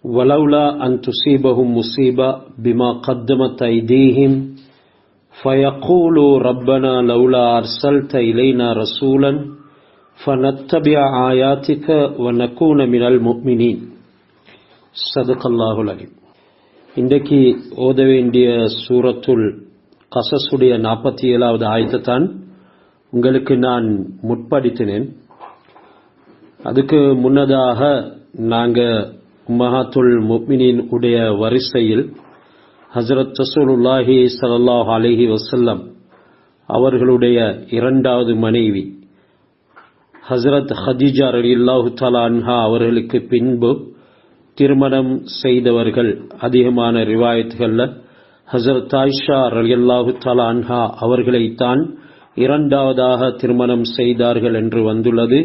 ولولا أن تصيبهم مصيبة بما قدمت أيديهم فيقولوا ربنا لولا أرسلت إلينا رسولا فنتبع آياتك ونكون من المؤمنين. صدق الله العظيم. இன்றைக்கு ஓத வேண்டிய சூரத்துல் கஸஸுடைய 47வது ஆயத்தை தான் உங்களுக்கு நான் முற்படுத்தினேன். அதுக்கு முன்னதாக நாங்கள் உம்மஹாத்துல் முஃமினீன் உடைய வரிசையில் ஹஜ்ரத் ரசூலுல்லாஹி ஸல்லல்லாஹு அலைஹி வஸல்லம் அவர்களுடைய இரண்டாவது மனைவி ஹஜ்ரத் ஹதீஜா ரலியல்லாஹு தஆலா அன்ஹா அவர்களுக்கு பின்பு திருமணம் செய்தவர்கள் அதிகமான ரிவாயத்துகளில் ஹஜ்ரத் ஆயிஷா ரலியல்லாஹு தஆலா அன்ஹா அவர்களைத்தான் இரண்டாவதாக திருமணம் செய்தார்கள் என்று வந்துள்ளது.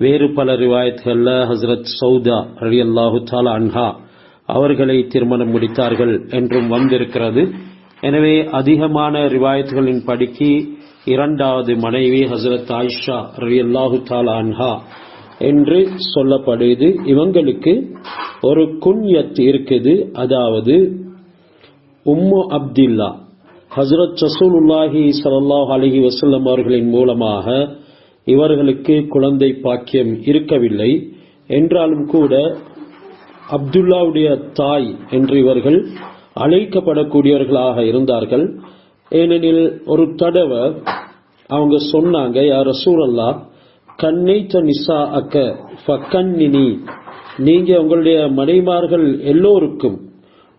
வேறு பல ரிவாயத்துகளில் ஹஜ்ரத் சௌதா ரலியல்லாஹு தஆலா அன்ஹா அவர்களை திருமணம் முடித்தார்கள் என்றும் வந்திருக்கிறது. எனவே அதிகமான ரிவாயத்துகளின் படிக்கு இரண்டாவது மனைவி ஹஜ்ரத் ஆயிஷா ரலியல்லாஹு தஆலா அன்ஹா என்று சொல்லப்படுது. இவங்களுக்கு ஒரு குன்யத் இருக்குது, அதாவது உம்மு அப்துல்லா. ஹஜ்ரத் ரசூலுல்லாஹி ஸல்லல்லாஹு அலைஹி வஸல்லம் அவர்களின் மூலமாக இவர்களுக்கு குழந்தை பாக்கியம் இருக்கவில்லை என்றாலும் கூட அப்துல்லாவுடைய தாய் என்று இவர்கள் அழைக்கப்படக்கூடியவர்களாக இருந்தார்கள். ஏனெனில் ஒரு தடவை அவங்க சொன்னாங்க, யா ரசூலல்லாஹ் கன்னைத நிசா அக்க ஃபக்கன்னினி, நீங்க உங்களுடைய மனைமார்கள் எல்லோருக்கும்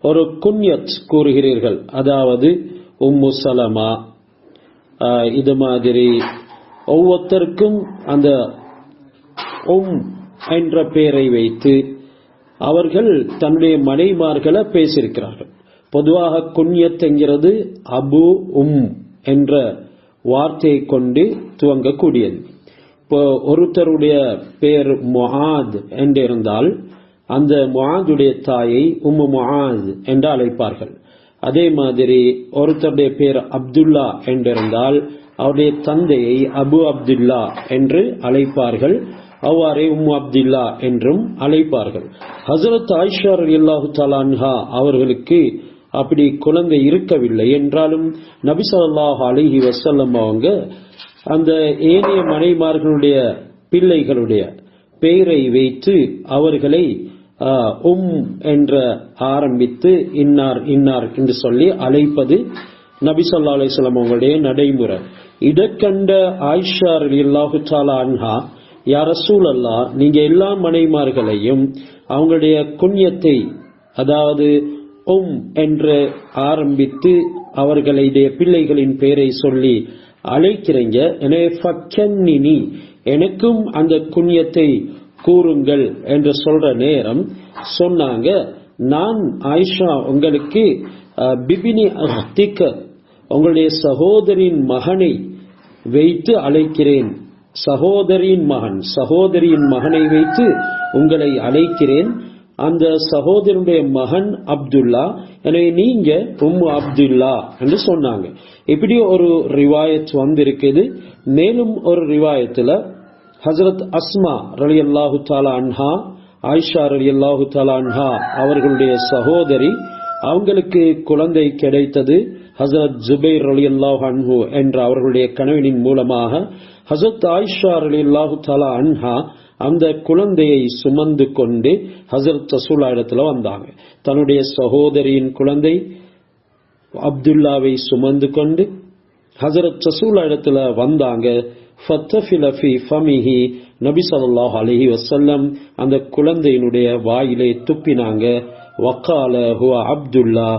ஒரு குன்யத் கூறுகிறீர்கள், அதாவது உம்மு சலமா, இது மாதிரி ஒவ்வொருத்தருக்கும் அந்த என்ற பெயரை வைத்து அவர்கள் தன்னுடைய மனைமார்களை பேசியிருக்கிறார்கள். பொதுவாக குன்யத் என்கிறது அபு என்ற வார்த்தையை கொண்டு துவங்கக்கூடியது. இப்போ ஒருத்தருடைய பெயர் முஆத் என்றிருந்தால் அந்த முஆதுடைய தாயை உம்மு முஆத் என்று அழைப்பார்கள். அதே மாதிரி ஒருத்தருடைய பெயர் அப்துல்லா என்றிருந்தால் அவருடைய தந்தையை அபு அப்துல்லா என்று அழைப்பார்கள். அவ்வாறே உம்மு அப்துல்லா என்றும் அழைப்பார்கள். ஹஜ்ரத் ஆயிஷா ரலியல்லாஹு தஆலா அன்ஹா அவர்களுக்கு அப்படி குழந்தை இருக்கவில்லை என்றாலும் நபி ஸல்லல்லாஹு அலைஹி வஸல்லம் அவங்க அந்த ஏனைய மனைமார்களுடைய பிள்ளைகளுடைய பெயரை வைத்து அவர்களை என்ற ஆரம்பித்து இன்னார் இன்னார் என்று சொல்லி அழைப்பது நபி ஸல்லல்லாஹு அலைஹி வஸல்லம் அவங்களுடைய நடைமுறை. இதற்கண்ட ஆயிஷா ரலியல்லாஹு தஆலா அன்ஹா, யா ரசூலல்லாஹ் நீங்க எல்லா மனைமார்களையும் அவங்களுடைய குன்யத்தை, அதாவது என்று ஆரம்பித்து அவர்களுடைய பிள்ளைகளின் பெயரை சொல்லி அழைக்கிறீங்க, எனவே ஃபக்கன்னினி எனக்கும் அந்த குன்யத்தை கூறுங்கள் என்று சொல்ற நேரம் சொன்னாங்க, நான் ஆயிஷா உங்களுக்கு பிபினி அஹ்திக உங்களுடைய சகோதரின் மகனை வைத்து அழைக்கிறேன், சகோதரியின் மகனை வைத்து உங்களை அழைக்கிறேன், அந்த சகோதரனுடைய மகன் அப்துல்லா, எனவே நீங்க உம்மு அப்துல்லா என்று சொன்னாங்க. இப்படி ஒரு ரிவாயத் வந்திருக்குது. மேலும் ஒரு ரிவாயத்துல ஹஜ்ரத் அஸ்மா ரலியல்லாஹு தஆலா அன்ஹா, ஆயிஷா ரலியல்லாஹு தஆலா அன்ஹா அவர்களுடைய சகோதரி, அவங்களுக்கு குழந்தை கிடைத்தது ஹஜ்ரத் ஜுபைர் ரலியல்லாஹு அன்ஹு என்ற அவர்களுடைய கணவனின் மூலமாக. ஹஜ்ரத் ஆயிஷா ரலியல்லாஹு தஆலா அன்ஹா அந்த குழந்தையை சுமந்து கொண்டு ஹஜ்ரத் ரசூலுல்லாஹ் இடத்துல வந்தாங்க. தன்னுடைய சகோதரியின் குழந்தை அப்துல்லாவை சுமந்து கொண்டு ஹஜ்ரத் ரசூலுல்லாஹ் இடத்துல வந்தாங்க. ஃபத்தஃபில ஃபீ ஃபமிஹி, நபி ஸல்லல்லாஹு அலைஹி வஸல்லம் அந்த குழந்தையினுடைய வாயிலே துப்பினாங்க. வகால ஹுவ அப்துல்லா,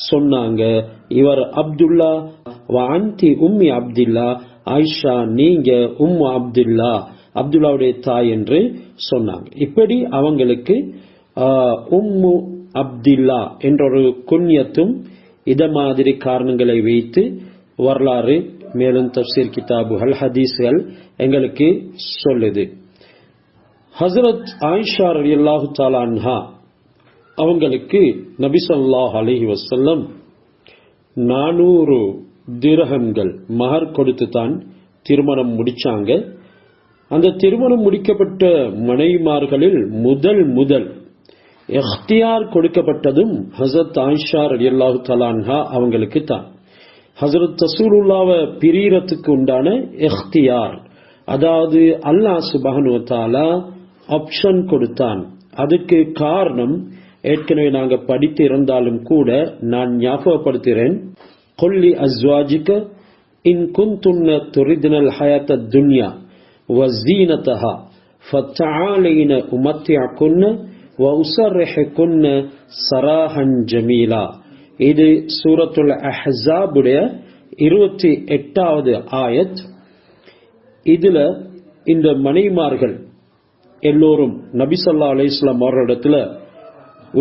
சொன்னாங்க இவர் அப்துல்லா. வ அன்தி உம்மி அப்துல்லா, ஆயிஷா நீங்க உம்மு அப்துல்லா, அப்துல்லாவுடைய தாய் என்று சொன்னாங்க. இப்படி அவங்களுக்கு உம்மு அப்துல்லா என்ற ஒரு குன்யத்தும் இத மாதிரி காரணங்களை வைத்து வரலாறு மேலும் தஃப்சீர் கிதாபுகள் ஹதீஸ்கள் எங்களுக்கு சொல்லுது. ஹஜ்ரத் ஆயிஷா ரலியல்லாஹு தஆலா அன்ஹா அவங்களுக்கு நபி ஸல்லல்லாஹு அலைஹி வஸல்லம் 400 திர்ஹம்கள் மஹர் கொடுத்து தான் திருமணம் முடிச்சாங்க. அந்த திருமணம் முடிக்கப்பட்ட மனைவிமார்களில் முதல் இக்தியார் கொடுக்கப்பட்டதும் ஹஸரத் ஆயிஷா ரலியல்லாஹு தஆலா அன்ஹா அவங்களுக்கு தான். ஹஸரத் ரசூலுல்லாஹ்வை பிரியறதுக்கு உண்டான இக்தியார், அதாவது அல்லாஹ் சுப்ஹானஹு வ தஆலா ஆப்ஷன் கொடுத்தான். அதுக்கு காரணம் ஏற்கனவே நாங்க படித்து இருந்தாலும் கூட நான் ஞாபகப்படுத்துகிறேன். கொல்லி அஸ்வாஜிக இன் குந்துன்ன துரிதுனல் ஹயாத்த துன்யா வஸீனதஹா ஃபதஆலைன உமத்திஅகுன்ன வஉஸர்ரிஹுகுன்ன ஸராஹன் ஜமீலா. இது சூரத்துல் அஹ்ஸாபுடைய 28வது ஆயத். இதுல இந்த மனைமார்கள் எல்லோரும் நபி ஸல்லல்லாஹு அலைஹி வஸல்லம் அவர்களிடத்துல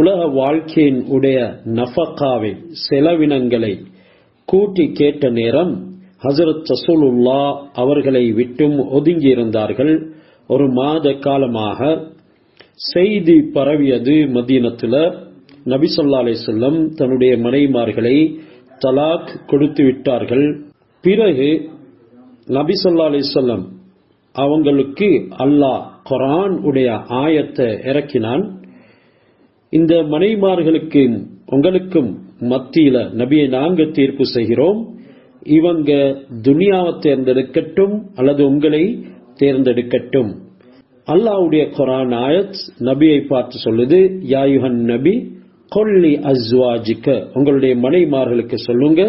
உலக வாழ்க்கையின் உடைய நஃபகாவை செலவினங்களை கூட்டி கேட்ட நேரம் ஹஸரத் ரசூலுல்லாஹ் அவர்களை விட்டும் ஒதுங்கி இருந்தார்கள். ஒரு மாத காலமாக செய்தி பரவியது மதீனத்துல. நபி ஸல்லல்லாஹு அலைஹி வஸல்லம் தன்னுடைய மனைமார்களை தலாக் கொடுத்து விட்டார்கள். பிறகு நபி ஸல்லல்லாஹு அலைஹி வஸல்லம் அவங்களுக்கு அல்லாஹ் குர்ஆன் உடைய ஆயத்தை இறக்கினான். இந்த மனைமார்களுக்கு உங்களுக்கும் மத்தியில நபியை நாங்க தீர்ப்பு செய்கிறோம், இவங்க துனியாவை தேர்ந்தெடுக்கட்டும் அல்லது உங்களை தேர்ந்தெடுக்கட்டும். அல்லாஹ்வுடைய குர்ஆன் ஆயத் நபியை பார்த்து சொல்லுது, யா அய்யுஹன் நபி கொல்லி அஸ்வாஜிக, உங்களுடைய மனைமார்களுக்கு சொல்லுங்க,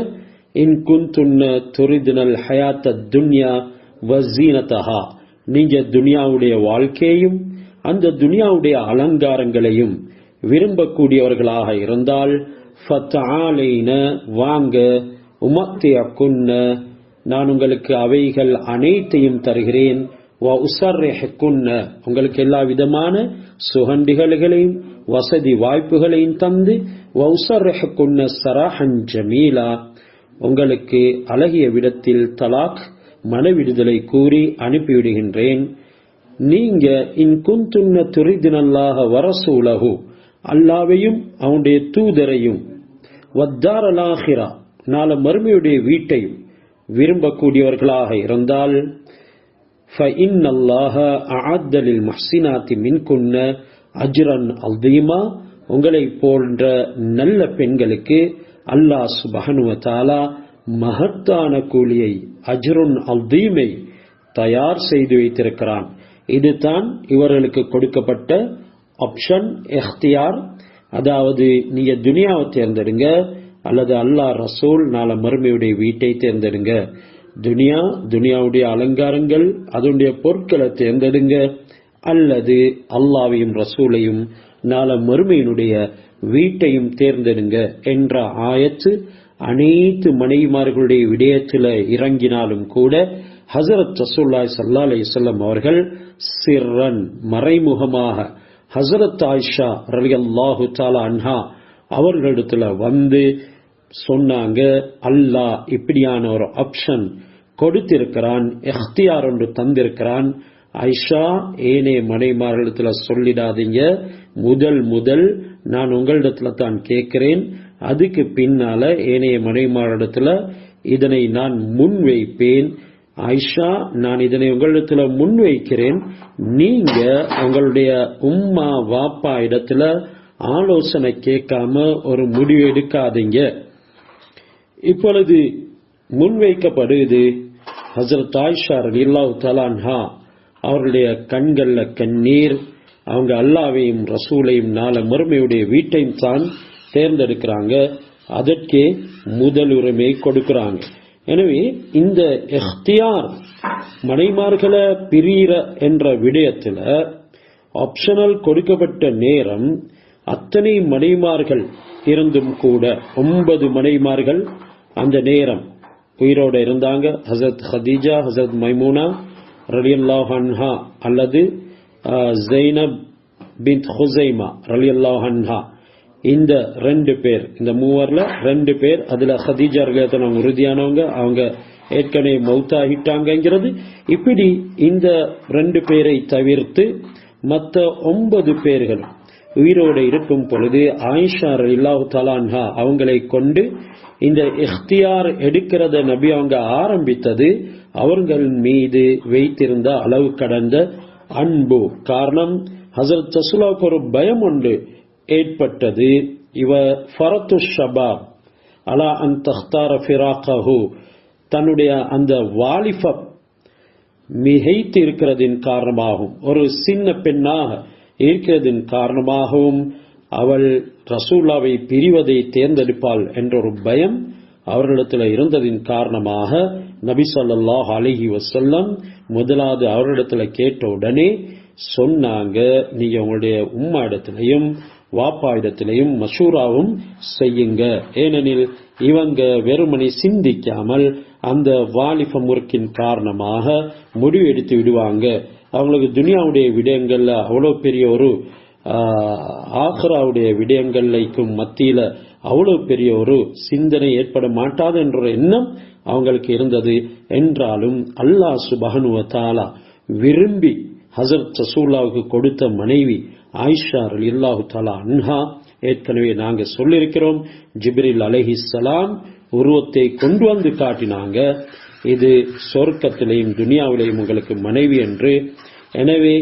இன் குந்துன்ன துரிதுனல் ஹயாத்த துன்யா வஸீனதஹா, நீங்க துனியாவுடைய வாழ்க்கையையும் அந்த துனியாவுடைய அலங்காரங்களையும் விரும்பக்கூடியவர்களாக இருந்தால் ஃபதஆலைன, வாங்க, உமத்திஅகுன்ன, நான் உங்களுக்கு அவைகள் அனைத்தையும் தருகிறேன், வஉஸர்ரிஹுகுன்ன, உங்களுக்கு எல்லா விதமான சுகண்டிகளையும் வசதி வாய்ப்புகளையும் தந்து, வஉஸர்ரிஹுகுன்ன ஸராஹன் ஜமீலா, உங்களுக்கு அழகிய விடத்தில் தலாக் மனவிடுதலை கூறி அனுப்பிவிடுகின்றேன். நீங்க இன் குந்துன்ன துரிதுனல்லாஹ வரசூலஹு, அல்லாஹ்வையும் அவனுடைய தூதரையும், வத்தாரல் ஆখিরা, நாளை மறுமையுடைய வீட்டையும் விரும்பக்கூடியவர்களாக இருந்தால் ஃபஇன்னல்லாஹ அஅத்த லில் முஹ்ஸினாத்தி மின்குன்ன அஜ்ரன் அஸீமா, உங்களை போன்ற நல்ல பெண்களுக்கு அல்லாஹ் சுப்ஹானஹு வ தஆலா மகத்தான கூலியை, அஜ்ருன் அஸீமை தயார் செய்து வைத்திருக்கிறான். இதுதான் இவர்களுக்கு கொடுக்கப்பட்ட ஆப்ஷன், இக்தியார். அதாவது நீங்க துனியாவை தேர்ந்தெடுங்க அல்லது அல்லாஹ் ரசூல் நாளை மறுமையுடைய வீட்டை தேர்ந்தெடுங்க. துனியாவுடைய அலங்காரங்கள் அதனுடைய பொருட்களை தேர்ந்தெடுங்க, அல்லது அல்லாஹ்வையும் ரசூலையும் நாளை மறுமையினுடைய வீட்டையும் தேர்ந்தெடுங்க என்ற ஆயத்து அனைத்து மனைவிமார்களுடைய விடயத்தில் இறங்கினாலும் கூட ஹஸரத் ரசூலுல்லாஹி ஸல்லல்லாஹு அலைஹி வஸல்லம் அவர்கள் சிர்ரன், மறைமுகமாக ஹஸரத் ஆயிஷா ரலியல்லாஹு தஆலா அன்ஹா அவர்களிடத்துல வந்து சொன்னாங்க, அல்லாஹ் இப்படியான ஒரு ஆப்ஷன் கொடுத்திருக்கிறான், இக்தியார் ஒன்று தந்திருக்கிறான். ஆயிஷா, ஏனே மனைமார்களிடத்துல சொல்லிடாதீங்க, முதல் நான் உங்களிடத்துல தான் கேட்கிறேன், அதுக்கு பின்னால ஏனைய மனைமாரிடத்துல இதனை நான் முன்வைப்பேன். ஆயிஷா, நான் இதனை உங்களிடத்துல முன்வைக்கிறேன், நீங்க உங்களுடைய உம்மா வாப்பா இடத்துல ஆலோசனை கேட்காம ஒரு முடிவு எடுக்காதீங்க. இப்பொழுது முன்வைக்கப்படுது. ஹஸரத் ஆயிஷா ரலியல்லாஹு தஆலா அன்ஹா அவர்களுடைய கண்கள்ல கண்ணீர். அவங்க அல்லாஹ்வையும் ரசூலையும் நாளை மறுமையுடைய வீட்டையும் தான் தேர்ந்தெடுக்கிறாங்க, அதற்கே முதலுரிமை கொடுக்கிறாங்க. எனவே இந்த இக்தியார் மனைமார்களை பிரியிற என்ற விடயத்துல ஆப்ஷனல் கொடுக்கப்பட்ட நேரம் அத்தனை மனைமார்கள் இருந்தும் கூட 9 மனைமார்கள் அந்த நேரம் உயிரோடு இருந்தாங்க. ஹஸரத் ஹதீஜா, ஹஸரத் மைமூனா ரலியல்லாஹு அன்ஹா அல்லது ஸைனப் பின்த் ஹுஸைமா ரலியல்லாஹு அன்ஹா, இந்த 2 பேர், இந்த மூவர்ல 2 பேர், அதுல ஹதீஜா ரலியல்லாஹு உறுதியானவங்க, அவங்க ஏற்கனவே மௌத்தாகிட்டாங்கிறது. இப்படி இந்த 2 பேரை தவிர்த்து மற்ற 9 பேர்கள் உயிரோடு இருக்கும் பொழுது ஆயிஷா ரலியல்லாஹு தஆலா அன்ஹா அவங்களை கொண்டு இந்த இக்தியார் எடுக்கிறத நபி அவங்க ஆரம்பித்தது அவர்கள் மீது வைத்திருந்த அளவு கடந்த அன்பு காரணம். ஹஸரத் ரசூலுல்லாஹ்வுக்கு ஒரு பயம் உண்டு, ஏற்பட்டது. இவ ஃபரத்து ஷபாப் அலா அன் தஹ்தார ஃபிராகஹு, தன்னுடைய அந்த வாலிபம் மிகைத்து இருக்கிறதின் காரணமாகவும் ஒரு சின்ன பெண்ணாக இருக்கிறதின் காரணமாகவும் அவள் ரசூலுல்லாவை பிரிவதை தேர்ந்தெடுப்பாள் என்ற ஒரு பயம் அவர்களிடத்தில் இருந்ததின் காரணமாக நபி ஸல்லல்லாஹு அலைஹி வஸல்லம் முதலாவது அவர்களிடத்தில் கேட்ட உடனே சொன்னாங்க, நீங்க உங்களுடைய உம்மா இடத்திலையும் வாப்பா இடத்திலையும் மஷூராவும் செய்யுங்க. ஏனெனில் இவங்க வெறுமனை சிந்திக்காமல் அந்த வாலிப முறுக்கின் காரணமாக முடிவு எடுத்து விடுவாங்க. அவங்களுக்கு துனியாவுடைய விடயங்கள்ல அவ்வளோ பெரிய ஒரு ஆக்ராவுடைய விடயங்களுக்கும் மத்தியில அவ்வளவு பெரிய ஒரு சிந்தனை ஏற்பட மாட்டாது என்ற ஒரு எண்ணம் அவங்களுக்கு இருந்தது. என்றாலும் அல்லாஹ் சுப்ஹானஹு வ தஆலா விரும்பி ஹஸரத் ரசூலுல்லாஹ்வுக்கு கொடுத்த மனைவி ஆயிஷா ரலியல்லாஹு தஆலா அன்ஹா. ஏற்கனவே நாங்க சொல்லியிருக்கிறோம், ஜிப்ரீல் அலைஹிஸ்ஸலாம் உருவத்தை கொண்டு வந்து காட்டினாங்க, இது சொர்க்கத்திலேயும் துனியாவிலேயும் உங்களுக்கு மனைவி என்று. எனவே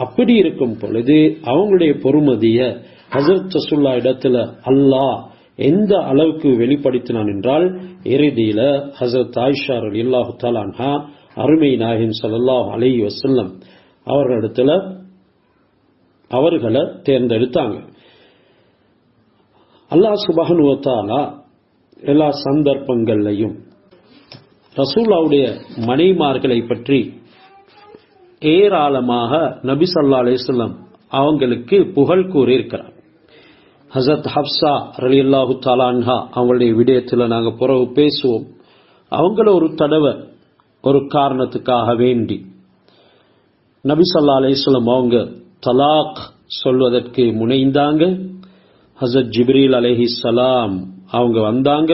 அப்படி இருக்கும் பொழுது அவங்களுடைய பொறுமதிய ஹஸரத் ரசூலுல்லாஹ் இடத்துல அல்லாஹ் எந்த அளவுக்கு வெளிப்படுத்தினான் என்றால், இறுதியில ஹஸரத் ஆயிஷா ரலியல்லாஹு தஆலா அன்ஹா அருமை நாயகம் ஸல்லல்லாஹு அலைஹி வஸல்லம் அவர்களிடத்துல அவர்களை தேர்ந்தெடுத்தாங்க. அல்லாஹ் சுப்ஹானஹு வ தஆலா எல்லா சந்தர்ப்பங்களையும் ரசூலுல்லாஹ்வுடைய மனைவிமார்களை பற்றி ஏராளமாக நபி ஸல்லல்லாஹு அலைஹி வஸல்லம் அவங்களுக்கு புகழ் கூறி இருக்கிறார். ஹஸரத் ஹப்ஸா ரலியல்லாஹு தஆலா அன்ஹா அவங்களுடைய விடயத்தில் நாங்கள் பிறகு பேசுவோம். அவங்கள ஒரு தடவை ஒரு காரணத்துக்காக வேண்டி நபி ஸல்லல்லாஹு அலைஹி வஸல்லம் அவங்க தலாக் சொல்வதற்கு முனைந்தாங்க. ஹஸரத் ஜிப்ரீல் அலைஹிஸ்ஸலாம் அவங்க வந்தாங்க,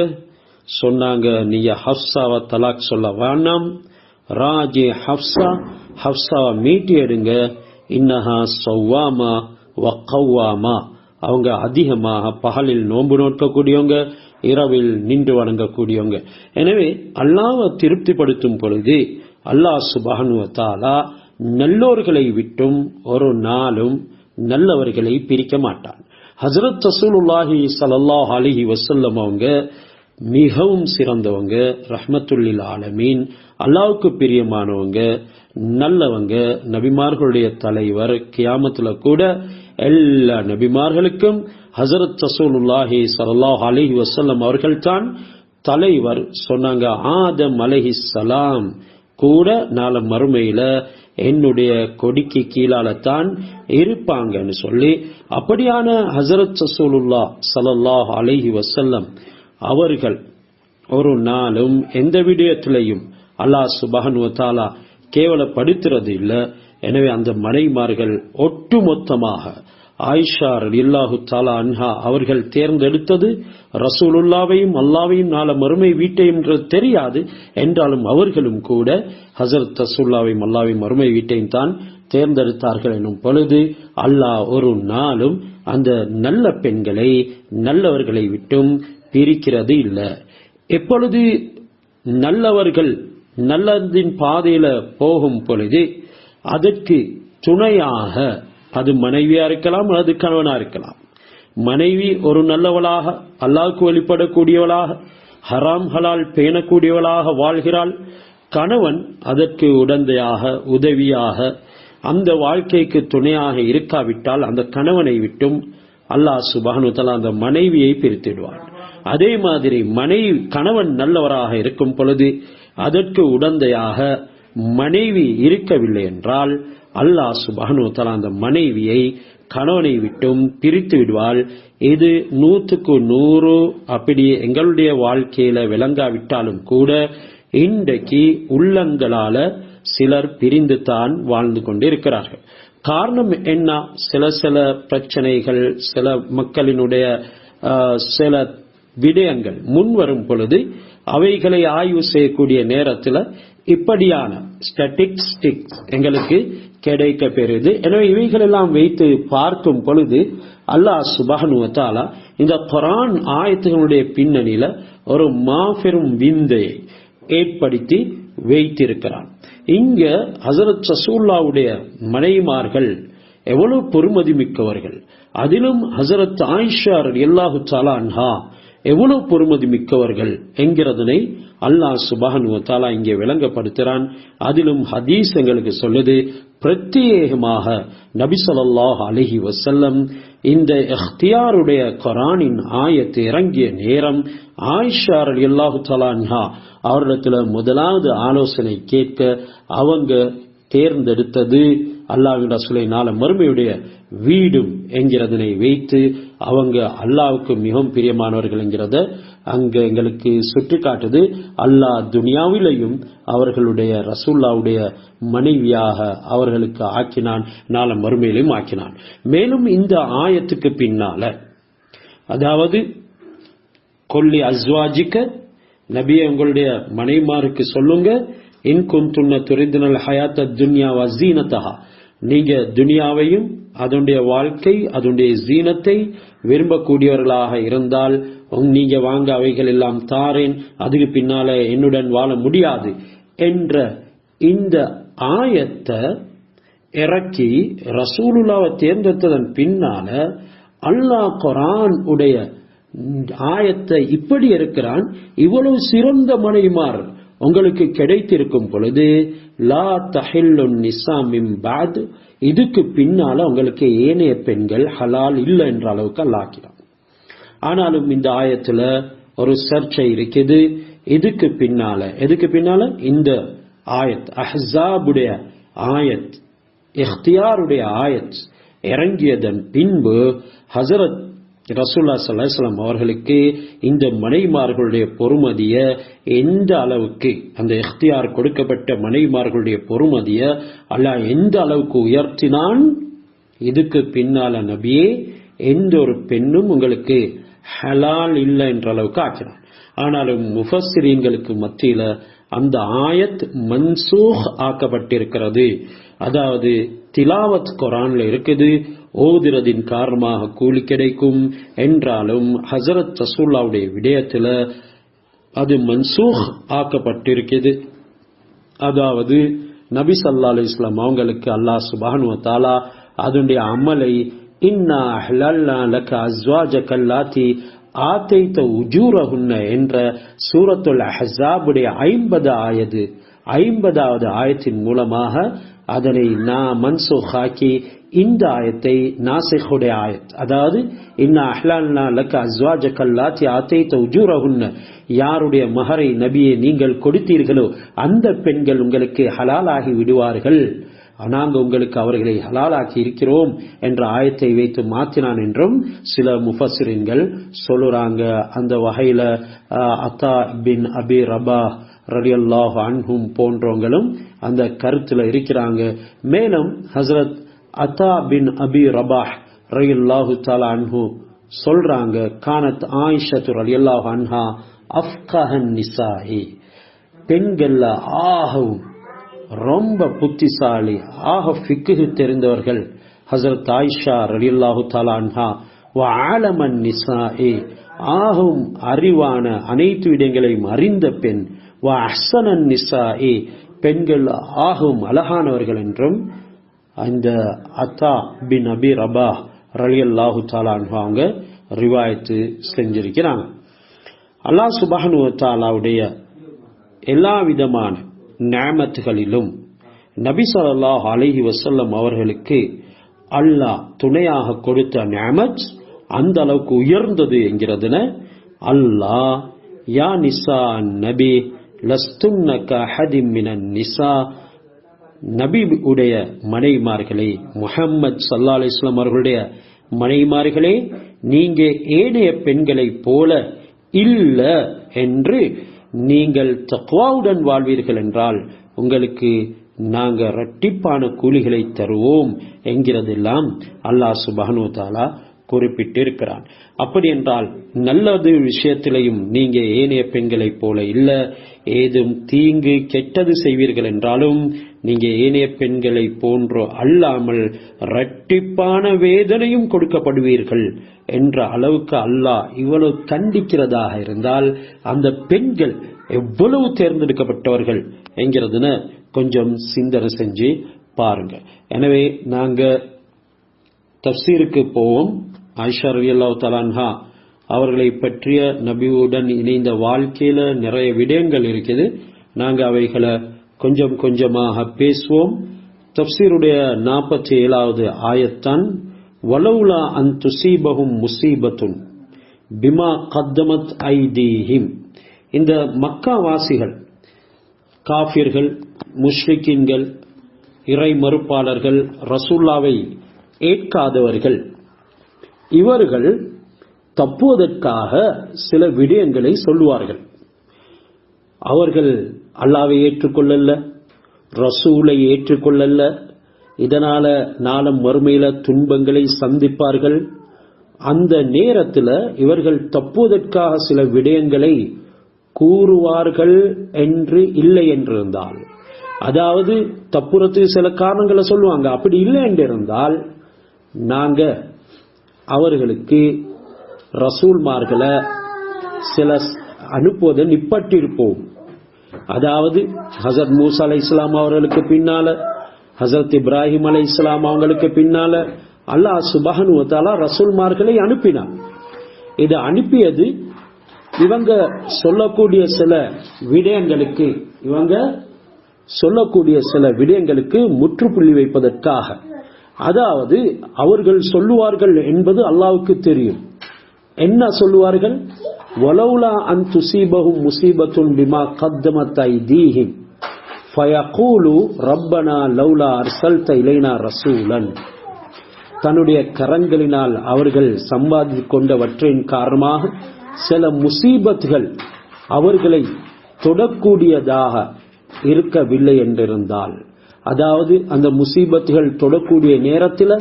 சொன்னாங்க, நீங்க ஹப்ஸாவை தலாக் சொல்ல வேண்டாம், ராஜி ஹப்ஸா, ஹப்ஸாவை மீட்டி எடுங்க, இன்னஹா ஸவ்வாமா வ கவ்வாமா, அவங்க அதிகமாக பகலில் நோன்பு நோக்கக்கூடியவங்க, இரவில் நின்று வணங்கக்கூடியவங்க. எனவே அல்லாஹ்வை திருப்திப்படுத்தும் பொழுது அல்லாஹ் சுப்ஹானஹு வ தஆலா நல்லோர்களை விட்டும் ஒரு நாளும் நல்லவர்களை பிரிக்க மாட்டான். ஹஜ்ரத் ரசூலுல்லாஹி ஸல்லல்லாஹு அலைஹி வஸல்லம் அவங்க மிகவும் சிறந்தவங்க, ரஹ்மத்துல் ஆலமீன், அல்லாஹ்வுக்கு பிரியமானவங்க, நல்லவங்க, நபிமார்களுடைய தலைவர். கியாமத்துல கூட எல்லா நபிமார்களுக்கும் ஹஜ்ரத் ரசூலுல்லாஹி ஸல்லல்லாஹு அலைஹி வஸல்லம் அவர்கள் தான் தலைவர். சொன்னாங்க, ஆதம் அலைஹிஸ்ஸலாம் கூட நாளை மறுமையில என்னுடைய கொடிக்கு கீழாலத்தான் இருப்பாங்கன்னு சொல்லி, அப்படியான ஹஜ்ரத் ரசூலுல்லாஹ் ஸல்லல்லாஹு அலைஹி வஸல்லம் அவர்கள் ஒரு நாளும் எந்த விடயத்திலையும் அல்லாஹ் சுப்ஹானஹு வ தஆலா கேவலப்படுத்துறது இல்லை. எனவே அந்த மனைவிமார்கள் ஒட்டுமொத்தமாக ஆயிஷா ரலியல்லாஹு தஆலா அன்ஹா அவர்கள் தேர்ந்தெடுத்தது ரசூலுல்லாவையும் அல்லாவையும் நாளை மறுமை வீட்டையும் தெரியாது. என்றாலும் அவர்களும் கூட ஹஸரத் ரசூலுல்லாவையும் அல்லாவையும் மறுமை வீட்டையும் தான் தேர்ந்தெடுத்தார்கள். எனும் பொழுது அல்லாஹ் ஒரு நாளும் அந்த நல்ல பெண்களை நல்லவர்களை விட்டும் பிரிக்கிறது இல்லை. எப்பொழுது நல்லவர்கள் நல்லதின் பாதையில போகும் பொழுது அதற்கு துணையாக அது மனைவியா இருக்கலாம், அது கணவனா இருக்கலாம். மனைவி ஒரு நல்லவளாக, அல்லாஹ்வுக்கு வழிபடக்கூடியவளாக, ஹராம் ஹலால் பேணக்கூடியவளாக வாழ்கிறாள். கணவன் அதற்கு உடந்தையாக, உதவியாக, அந்த வாழ்க்கைக்கு துணையாக இருக்காவிட்டால் அந்த கணவனை விட்டும் அல்லாஹ் சுப்ஹானஹு வ தஆலா அந்த மனைவியை பிரித்திடுவான். அதே மாதிரி கணவன் நல்லவராக இருக்கும் பொழுது அதற்கு உடந்தையாக மனைவி இருக்கவில்லை என்றால் அல்லாஹ் சுப்ஹானஹு வ தஆலா அந்த மனைவியை கணவனை விட்டும் பிரித்து விடுவாள். இது 100க்கு 100 அப்படி எங்களுடைய வாழ்க்கையில விளங்காவிட்டாலும் கூட இன்றைக்கு உள்ளங்களால சிலர் பிரிந்து தான் வாழ்ந்து கொண்டிருக்கிறார்கள். காரணம் என்ன? சில பிரச்சனைகள், சில மக்களினுடைய சில விடயங்கள் முன்வரும் பொழுது அவைகளை ஆய்வு செய்யக்கூடிய நேரத்தில் இப்படியான ஸ்டாட்டிஸ்டிக்ஸ் எங்களுக்கு கிடைக்க பெறுது. எனவே இவைகள் எல்லாம் வைத்து பார்க்கும் பொழுது அல்லாஹ் சுப்ஹானஹு வ தஆலா இந்த குர்ஆன் ஆயத்துகளுடைய பின்னணியில ஒரு மாபெரும் விந்தையை ஏற்படுத்தி வைத்திருக்கிறான். இங்க ஹஸரத் ரசூலுல்லாஹ்வுடைய மனைவிமார்கள் எவ்வளவு பொறுமதி மிக்கவர்கள். அதிலும் ஹஸரத் ஆயிஷா ரலியல்லாஹு தஆலா அன்ஹா எவ்வளவு பொறுமதி மிக்கவர்கள் என்கிறதனை அல்லாஹ் சுப்ஹானஹு வ தஆலா இங்கே விளங்கப்படுத்துகிறான். அதிலும் ஹதீஸ் எங்களுக்கு சொல்லுது, பிரத்யேகமாக நபி ஸல்லல்லாஹு அலைஹி வஸல்லம் இந்த இக்தியாருடைய குர்ஆனின் ஆயத்து இறங்கிய நேரம் ஆயிஷா ரலியல்லாஹு தஆலா அன்ஹா அவரிடத்துல முதலாவது ஆலோசனை கேட்க அவங்க தேர்ந்தெடுத்தது அல்லாஹ்வின் ரசூலை நாள மறுமையுடைய வீடும் என்கிறதனை வைத்து அவங்க அல்லாஹ்வுக்கு மிகவும் பிரியமானவர்கள் என்கிறத அங்க எங்களுக்கு சுட்டி காட்டுது. அல்லாஹ் துனியாவிலையும் அவர்களுடைய ரசூலுல்லாஹ்வுடைய மனைவியாக அவர்களுக்கு ஆக்கினான், நாள மறுமையிலும் ஆக்கினான். மேலும் இந்த ஆயத்துக்கு பின்னால, அதாவது கொல்லி அஸ்வாஜிக்க, நபியே உங்களுடைய மனைமாருக்கு சொல்லுங்க, இன் குந்துன்ன துரிதுனல் ஹயாத்த துன்யா வ ஸீனத்தஹா, நீங்க துனியாவையும் அதனுடைய வாழ்க்கை அதனுடைய ஜீனத்தை விரும்பக்கூடியவர்களாக இருந்தால் நீங்க வாங்க, அவைகள் எல்லாம் தாரேன், அதுக்கு பின்னால என்னுடன் வாழ முடியாது என்ற இந்த ஆயத்தை இறக்கி ரசூலுல்லாவை தேர்ந்தெடுத்ததன் பின்னால அல்லாஹ் குர்ஆன் உடைய ஆயத்தை இப்படி இருக்கிறான், இவ்வளவு சிறந்த மனைவிமார் உங்களுக்கு கிடைத்திருக்கும் பொழுது லா தஹில்லுன் நிஸா மின் பஅத், இதுக்கு பின்னால உங்களுக்கு ஏனைய பெண்கள் ஹலால் இல்லை என்ற அளவுக்கு அல்லாஹ். ஆனாலும் இந்த ஆயத்துல ஒரு சர்ச்சை இருக்குது. எதுக்கு பின்னால இந்த ஆயத் அஹ்ஸாபுடைய ஆயத், இக்தியாருடைய ஆயத் இறங்கியதன் பின்பு ஹஸரத் ரசூலுல்லாஹி ஸல்லல்லாஹு அலைஹி வஸல்லம் அவர்களுக்கு இந்த மனைவிமார்களுடைய பொறுமதிய எந்த அளவுக்கு, அந்த இக்தியார் கொடுக்கப்பட்ட மனைவிமார்களுடைய பொறுமதிய அல்லாஹ் எந்த அளவுக்கு உயர்த்தினான், இதுக்கு பின்னால நபியே எந்த ஒரு பெண்ணும் உங்களுக்கு ஹலால் இல்லை என்ற அளவுக்கு ஆக்கினான். ஆனாலும் முஃபஸ்ஸிரீன்களுக்கு மத்தியில அந்த ஆயத் மன்சூஹ் ஆக்கப்பட்டிருக்கிறது. அதாவது திலாவத் குர்ஆன்ல இருக்குது, ஓதுறதின் காரணமாக கூலி கிடைக்கும் என்றாலும் ஹஸரத் ரசூலுல்லாஹ்வுடைய விடயத்துல அது மன்சூஹ் ஆக்கப்பட்டிருக்கிறது. அதாவது நபி ஸல்லல்லாஹு அலைஹி வஸல்லம் அவங்களுக்கு அல்லாஹ் சுப்ஹானஹு வ தஆலா அதனுடைய அமலை இன்னா அஹ்லல்னா லக அஸ்வாஜக அல்லாத்தி ஆதைத உஜூரஹுன்ன என்ற சூரத்துல் அஹ்ஸாபுடைய 50வது ஆயத்தின் மூலமாக அதனை நான் மன்சூஹ் ஆக்கி இந்த ஆயத்தை நாசிஹுடைய ஆயத், அதாவது இன்னா அஹ்லல்னா லக அஸ்வாஜக அல்லாத்தி ஆதைத உஜூரஹுன்ன, யாருடைய மஹரை நபியே நீங்கள் கொடுத்தீர்களோ அந்த பெண்கள் உங்களுக்கு ஹலாலாகி விடுவார்கள், நாங்கள் உங்களுக்கு அவர்களை ஹலாலாக்கி இருக்கிறோம் என்ற ஆயத்தை வைத்து மாற்றினான் என்றும் சில முஃபஸ்ஸிரீன்கள் சொல்லுறாங்க. அந்த வகையில அத்தா பின் அபி ரபாஹ் ரலியல்லாஹு அன்ஹும் போன்றவங்களும் அந்த கருத்துல இருக்கிறாங்க. மேலும் ஹஸரத் அத்தா பின் அபி ரபாஹ் ரலியல்லாஹு தஆலா அன்ஹு சொல்றாங்க, கானத் ஆயிஷா ரலியல்லாஹு அன்ஹா அஃப்கஹன் நிசாஹி, பெண்கள்ல ஆகவும் ரொம்ப புத்திசாலி, ஆக ஃபிக்ஹ் தெரிந்தவர்கள் ஹஸரத் ஆயிஷா ரலியல்லாஹு தஆலா அன்ஹா. வ ஆலமன் நிசாஇ, ஆகும் அறிவான அனைத்து விடயங்களையும் அறிந்த பெண். வ அஹ்ஸனன் நிசாஇ, பெண்கள் ஆகும் அழகானவர்கள் என்றும் அந்த அத்தா பின் அபி ரபாஹ் ரலியல்லாஹு தஆலா அன்ஹு அவங்க ரிவாயத்து செஞ்சிருக்கிறாங்க. அல்லாஹ் சுப்ஹானஹு வ தஆலாவுடைய எல்லா விதமான நிஅமத்துகளிலும் நபி ஸல்லல்லாஹு அலைஹி வஸல்லம் அவர்களுக்கு அல்லாஹ் துணையாக கொடுத்த நிஅமத் அந்த அளவுக்கு உயர்ந்தது என்கிறதுன அல்லாஹ் யா நிசா நபி லஸ்துன்ன கஹதிம் மினன் நிசா, நபி உடைய மனைவிமார்களே, முஹம்மது ஸல்லல்லாஹு அலைஹி வஸல்லம் அவர்களுடைய மனைவிமார்களே, நீங்க ஏனைய பெண்களை போல இல்ல என்று நீங்கள் தக்வாவுடன் வாழ்வீர்கள் என்றால் உங்களுக்கு நாங்க இரட்டிப்பான கூலிகளை தருவோம் என்கிறதெல்லாம் அல்லாஹ் சுப்ஹானஹு வ தஆலா குறிப்பிட்டிருக்கிறான். அப்படி என்றால் நல்லது விஷயத்திலையும் நீங்க ஏனைய பெண்களை போல இல்ல, ஏதும் தீங்கு கெட்டது செய்வீர்கள் என்றாலும் நீங்க ஏனைய பெண்களை போன்றோ அல்லாமல் இரட்டிப்பான வேதனையும் கொடுக்கப்படுவீர்கள் என்ற அளவுக்கு அல்லாஹ் இவ்வளவு கண்டிக்கிறதாக இருந்தால் அந்த பெண்கள் எவ்வளவு தேர்ந்தெடுக்கப்பட்டவர்கள் என்கிறதுன்னு கொஞ்சம் சிந்தனை செஞ்சு பாருங்க. எனவே நாங்க தஃப்சீருக்கு போவோம். ஆயிஷா ரலியல்லாஹு தஆலா அன்ஹா அவர்களை பற்றிய நபியுடன் இணைந்த வாழ்க்கையில நிறைய விடயங்கள் இருக்குது. நாங்க அவைகளை கொஞ்சம் கொஞ்சமாக பேசுவோம். தஃப்சீருடைய 47வது ஆயத்தான் வலவுலா அன் துஸீபஹும் முஸீபத்துன் பிமா கத்தமத் ஐதீஹிம். இந்த மக்கா வாசிகள், காஃபிர்கள், முஷ்ரிக்கீன்கள், இறை மறுப்பாளர்கள், ரசூலுல்லாவை ஏற்காதவர்கள், இவர்கள் தப்புவதற்காக சில விடயங்களை சொல்லுவார்கள். அவர்கள் அல்லாஹ்வை ஏற்றுக்கொள்ளல, ரசூலை ஏற்றுக்கொள்ளல, இதனால நாளம் மறுமையில துன்பங்களை சந்திப்பார்கள். அந்த நேரத்தில் இவர்கள் தப்புவதற்காக சில விடயங்களை கூறுவார்கள் என்று இல்லை என்றிருந்தால், அதாவது தப்புறத்துக்கு சில காரணங்களை சொல்லுவாங்க. அப்படி இல்லை என்றிருந்தால் நாங்க அவர்களுக்கு ரசூல்மார்களை சில அனுப்புவதை நிப்பட்டிருப்போம். அதாவது ஹஸரத் மூசா அலைஹிஸ்ஸலாம் அவர்களுக்கு பின்னால, ஹஸரத் இப்ராஹிம் அலைஹிஸ்ஸலாம் அவங்களுக்கு பின்னால அல்லாஹ் சுப்ஹானஹு வ தஆலா ரசூல்மார்களை அனுப்பினார். இது அனுப்பியது இவங்க சொல்லக்கூடிய சில விடயங்களுக்கு முற்றுப்புள்ளி வைப்பதற்காக. அதாவது அவர்கள் சொல்லுவார்கள் என்பது அல்லாஹ்வுக்கு தெரியும். என்ன சொல்லுவார்கள்? வலவுலா அன் துஸீபஹும் முஸீபத்துன் பிமா கத்தமத் ஐதீஹிம் ஃபயகூலு ரப்பனா லவ்லா அர்ஸல்த இலைனா ரசூலன். தன்னுடைய கரங்களினால் அவர்கள் சம்பாதித்துக் கொண்டவற்றின் காரணமாக சில முசீபத்துகள் அவர்களை தொடக்கூடியதாக இருக்கவில்லை என்றிருந்தால், அதாவது அந்த முசீபத்துகள் தொடக்கூடிய நேரத்தில்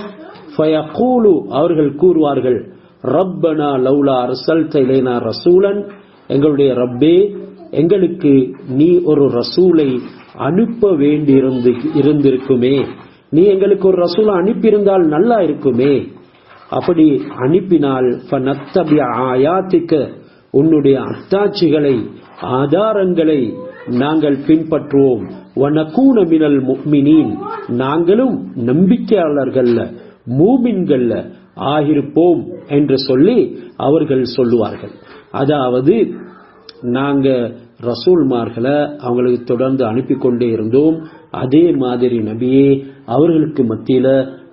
ஃபயகூலு அவர்கள் கூறுவார்கள், ரப்பனா லவ்லா அர்ஸல்த இலைனா ரசூலன், எங்களுடைய ரப்பே, எங்களுக்கு நீ ஒரு ரசூலை அனுப்ப வேண்டி இருந்திருக்குமே, நீ எங்களுக்கு ஒரு ரசூலை அனுப்பியிருந்தால் நல்லா இருக்குமே. அப்படி அனுப்பினால் ஃபனத்தபி ஆயாத்திக்க, உன்னுடைய அத்தாட்சிகளை, ஆதாரங்களை நாங்கள் பின்பற்றுவோம். வனகூன மினல் முஃமினீன், நாங்களும் நம்பிக்கையாளர்கள்ல, மூமின்கள்ல ஆகிருப்போம் என்று சொல்லி அவர்கள் சொல்லுவார்கள். அதாவது நாங்க ரசூல்மார்களை அவங்களுக்கு தொடர்ந்து அனுப்பி கொண்டே இருந்தோம். அதே மாதிரி நபியே, அவர்களுக்கு மத்தியில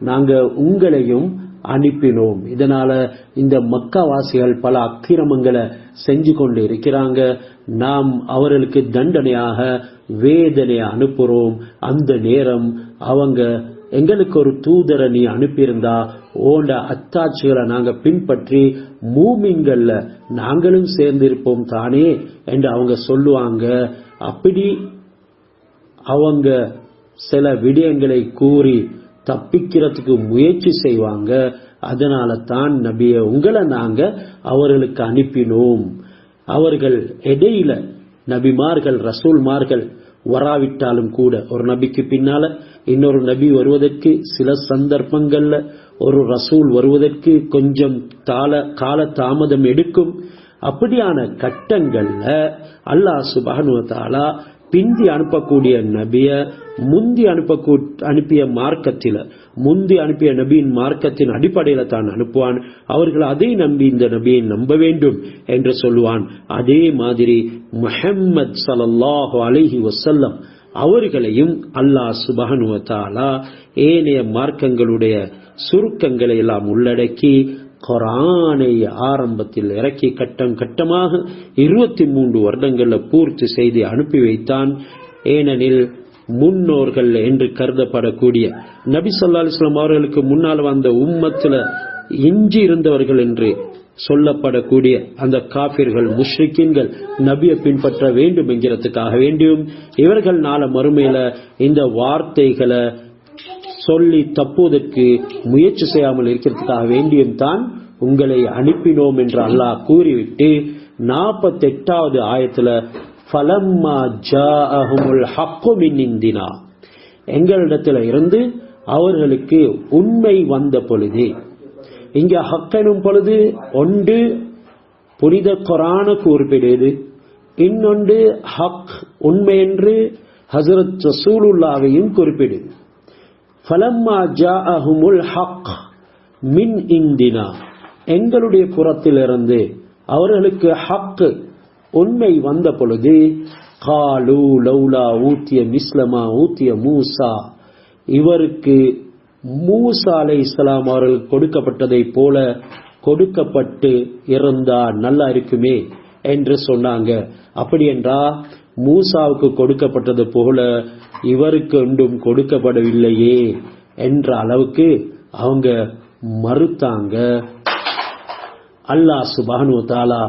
நாங்க உங்களையும் அனுப்பினோம். இதனால இந்த மக்கா வாசிகள் பல அக்கிரமங்களை செஞ்சு கொண்டு இருக்கிறாங்க. நாம் அவர்களுக்கு தண்டனையாக வேதனையை அனுப்புறோம். அந்த நேரம் அவங்க எங்களுக்கு ஒரு தூதரை நீ அனுப்பியிருந்தா ஓண்ட அத்தாட்சிகளை நாங்க பின்பற்றி மூமின்கள்ல நாங்களும் சேர்ந்திருப்போம் தானே என்று அவங்க சொல்லுவாங்க. அப்படி அவங்க சில விடயங்களை கூறி தப்பிக்கிறதுக்கு முயற்சி செய்வாங்க. அதனால தான் நபியை உங்களை நாங்க அவர்களுக்கு அனுப்பினோம். அவர்கள் இடையில நபிமார்கள், ரசூல்மார்கள் வராவிட்டாலும் கூட, ஒரு நபிக்கு பின்னால இன்னொரு நபி வருவதற்கு சில சந்தர்ப்பங்கள்ல ஒரு ரசூல் வருவதற்கு கொஞ்சம் கால தாமதம் எடுக்கும். அப்படியான கட்டங்கள்ல அல்லாஹ் சுப்ஹானஹு வ தஆலா பிந்தி அனுப்பக்கூடிய நபிய அனுப்பிய மார்க்கத்தில, முந்தி அனுப்பிய நபியின் மார்க்கத்தின் அடிப்படையில தான் அனுப்புவான். அவர்கள் அதை நம்பி இந்த நபியை நம்ப வேண்டும் என்று சொல்லுவான். அதே மாதிரி முஹம்மது ஸல்லல்லாஹு அலைஹி வஸல்லம் அவர்களையும் அல்லாஹ் சுப்ஹானஹு வ தஆலா ஏனைய மார்க்கங்களுடைய சுருக்கங்களை எல்லாம் உள்ளடக்கி குர்ஆனை ஆரம்பத்தில் இறக்கி கட்டம் கட்டமாக 23 வருடங்கள்ல பூர்த்தி செய்து அனுப்பி வைத்தான். ஏனெனில் முன்னோர்கள் என்று கருதப்படக்கூடிய நபி ஸல்லல்லாஹு அலைஹி வஸல்லம் அவர்களுக்கு முன்னால் வந்த உம்மத்துல இஞ்சி இருந்தவர்கள் என்று சொல்லப்படக்கூடிய அந்த காபிர்கள், முஷ்ரிக்கீன்கள் நபியை பின்பற்ற வேண்டும் என்கிறதுக்காக வேண்டியும், இவர்கள் நாள மறுமையில இந்த வார்த்தைகளை சொல்லி தப்புவதற்கு முயற்சி செய்யாமல் இருக்கிறதுக்காக வேண்டியும் தான் உங்களை அனுப்பினோம் என்று அல்லாஹ் கூறிவிட்டு 48வது ஆயத்துல ஃபலம்மா ஜாஅஹுமுல் ஹக்கு மின் இந்தினா, எங்களிடத்துல இருந்து அவர்களுக்கு உண்மை வந்த பொழுது, இங்க ஹக் எனும் பொழுது ஒன்று புனித குர்ஆன குறிப்பிடுது, இன்னொன்று ஹக் உண்மை என்று ஹஸரத் ரசூலுல்லாஹ்வையும் குறிப்பிடுது. ஃபலம்மா ஜாஅஹுமுல் ஹக், மின் இந்தினா, எங்களுடைய புறத்திலிருந்து அவர்களுக்கு ஹக் உண்மை வந்த பொழுது, காலு லௌலா ஊத்திய மிஸ்லமா ஊத்திய மூசா, இவருக்கு மூசா அலைஹிஸ்ஸலாம் அவர்களுக்கு கொடுக்கப்பட்டதை போல கொடுக்கப்பட்டு இருந்தா நல்லா இருக்குமே என்று சொன்னாங்க. அப்படி என்றா மூசாவுக்கு கொடுக்கப்பட்டது போல இவருக்கு ஒன்றும் கொடுக்கப்படவில்லையே என்ற அளவுக்கு அவங்க மறுத்தாங்க. அல்லாஹ் சுப்ஹானஹு வ தஆலா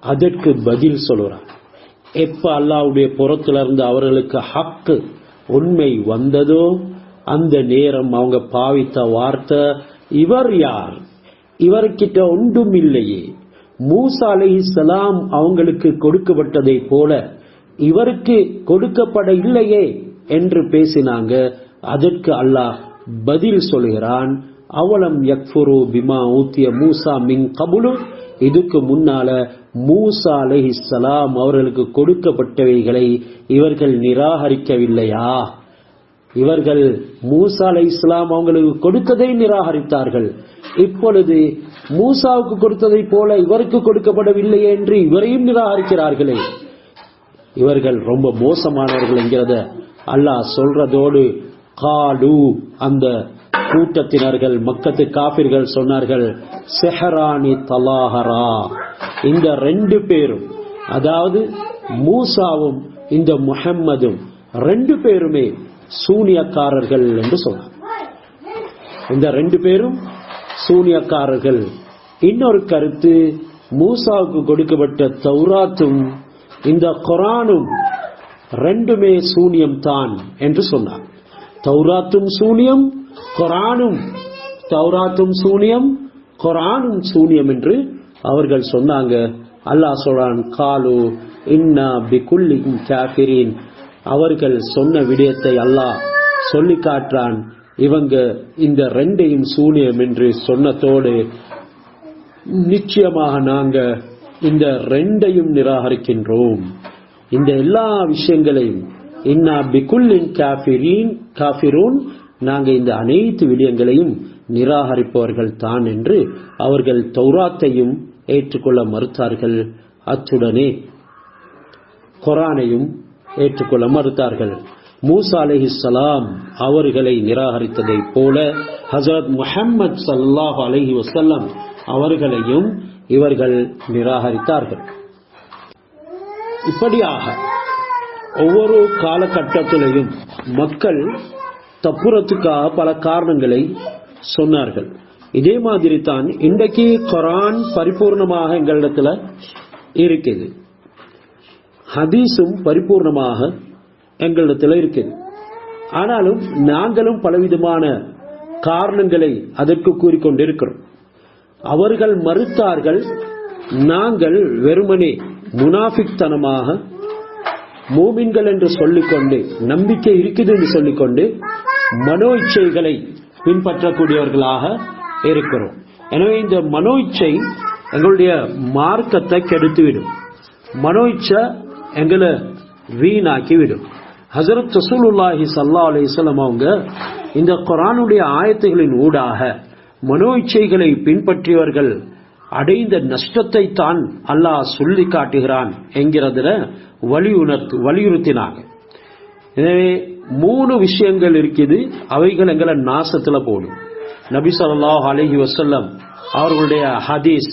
அதற்கு பதில் சொல்றான். எப்ப அல்லாஹ்வுடைய புறத்திலிருந்து அவர்களுக்கு ஹக் உண்மை வந்ததோ அந்த நேரம் அவங்க பாவித்த வார்த்தை, இவர் யார், இவர்கிட்ட ஒன்றும் இல்லையே, மூசா அலைஹிஸ்ஸலாம் அவங்களுக்கு கொடுக்கப்பட்டதை போல இவருக்கு கொடுக்கப்பட இல்லையே என்று பேசினாங்க. அதற்கு அல்லாஹ் பதில் சொல்கிறான், அவலம் யக்ஃபுரு பிமா ஊத்திய மூசா மின் கபுலு, இதுக்கு முன்னால மூசா அலைஹிஸ்ஸலாம் அவர்களுக்கு கொடுக்கப்பட்டவைகளை இவர்கள் நிராகரிக்கவில்லையா? இவர்கள் மூசா அலைஹிஸ்ஸலாம் அவங்களுக்கு கொடுத்ததை நிராகரித்தார்கள். இப்பொழுது மூசாவுக்கு கொடுத்ததை போல இவருக்கு கொடுக்கப்படவில்லை என்று இவரையும் நிராகரிக்கிறார்களே, இவர்கள் ரொம்ப மோசமானவர்கள் என்கிறத அல்லாஹ் சொல்றதோடு, காலு அந்த கூட்டத்தினர்கள் மக்கத்து காபிர்கள் சொன்னார்கள், செஹரானி தலாஹரா, இந்த ரெண்டு பேரும், அதாவது மூசாவும் இந்த முஹம்மதும் ரெண்டு பேருமே சூனியக்காரர்கள் என்று சொன்னார். இந்த ரெண்டு பேரும் சூனியக்காரர்கள். இன்னொரு கருத்து, மூசாவுக்கு கொடுக்கப்பட்ட தௌராத்தும் இந்த குர்ஆனும் ரெண்டுமே சூனியம் தான் என்று சொன்னார். தௌராத்தும் சூனியம், குர்ஆனும், தௌராத்தும் சூனியம், குர்ஆனும் சூனியம் என்று அவர்கள் சொன்னாங்க. அல்லாஹ் சொல்றான், காலு இன்னா பிகுல்லின் காஃபிரீன், அவர்கள் சொன்ன விடயத்தை அல்லாஹ் சொல்லி காட்டுறான். இவங்க இந்த ரெண்டையும் சூனியம் என்று சொன்னதோடு, நிச்சயமாக நாங்க இந்த ரெண்டையும் நிராகரிக்கின்றோம். இந்த எல்லா விஷயங்களையும் இன்னா பிகுல்லின் காஃபிரூன், நாங்க இந்த அனைத்து விடயங்களையும் நிராகரிப்பவர்கள் தான் என்று அவர்கள் தௌராத்தையும் ஏற்றுக்கொள்ள மறுத்தார்கள். அத்துடனே குர்ஆனையும் ஏற்றுக்கொள்ள மறுத்தார்கள். மூசா அலைஹிஸ்ஸலாம் அவர்களை நிராகரித்ததை போல ஹஜரத் முஹம்மது ஸல்லல்லாஹு அலைஹி வஸல்லம் அவர்களையும் இவர்கள் நிராகரித்தார்கள். இப்படியாக ஒவ்வொரு காலகட்டத்திலையும் மக்கள் தப்புறத்துக்காக பல காரணங்களை சொன்னார்கள். இதே மாதிரி தான் இன்றைக்கு குர்ஆன் பரிபூர்ணமாக எங்களிடத்துல இருக்குது, ஹதீஸும் பரிபூர்ணமாக எங்களிடத்தில் இருக்குது. ஆனாலும் நாங்களும் பலவிதமான காரணங்களை அதற்கு கூறிக்கொண்டிருக்கிறோம். அவர்கள் மறுத்தார்கள், நாங்கள் வெறுமனே முனாஃபிக்தனமாக மூமின்கள் என்று சொல்லிக்கொண்டு, நம்பிக்கை இருக்குது என்று சொல்லிக்கொண்டு மனோ இச்சைகளை பின்பற்றக்கூடியவர்களாக இருக்கிறோம். எனவே இந்த மனோ இச்சை எங்களுடைய மார்க்கத்தை கெடுத்துவிடும், மனோ இச்சை எங்களை வீணாக்கிவிடும். ஹஜரத் ரசூலுல்லாஹி ஸல்லல்லாஹு அலைஹி வஸல்லம் அவங்க இந்த குர்ஆனுடைய ஆயத்துகளின் ஊடாக மனோ இச்சைகளை பின்பற்றியவர்கள் அடைந்த நஷ்டத்தை தான் அல்லாஹ் சொல்லி காட்டுகிறான் என்கிறதுல வலியுறுத்தினாங்க. எனவே 3 விஷயங்கள் இருக்குது, அவைகள் எங்களை நாசத்துல போடும். நபி ஸல்லல்லாஹு அலைஹி வஸல்லம் அவர்களுடைய ஹதீஸ்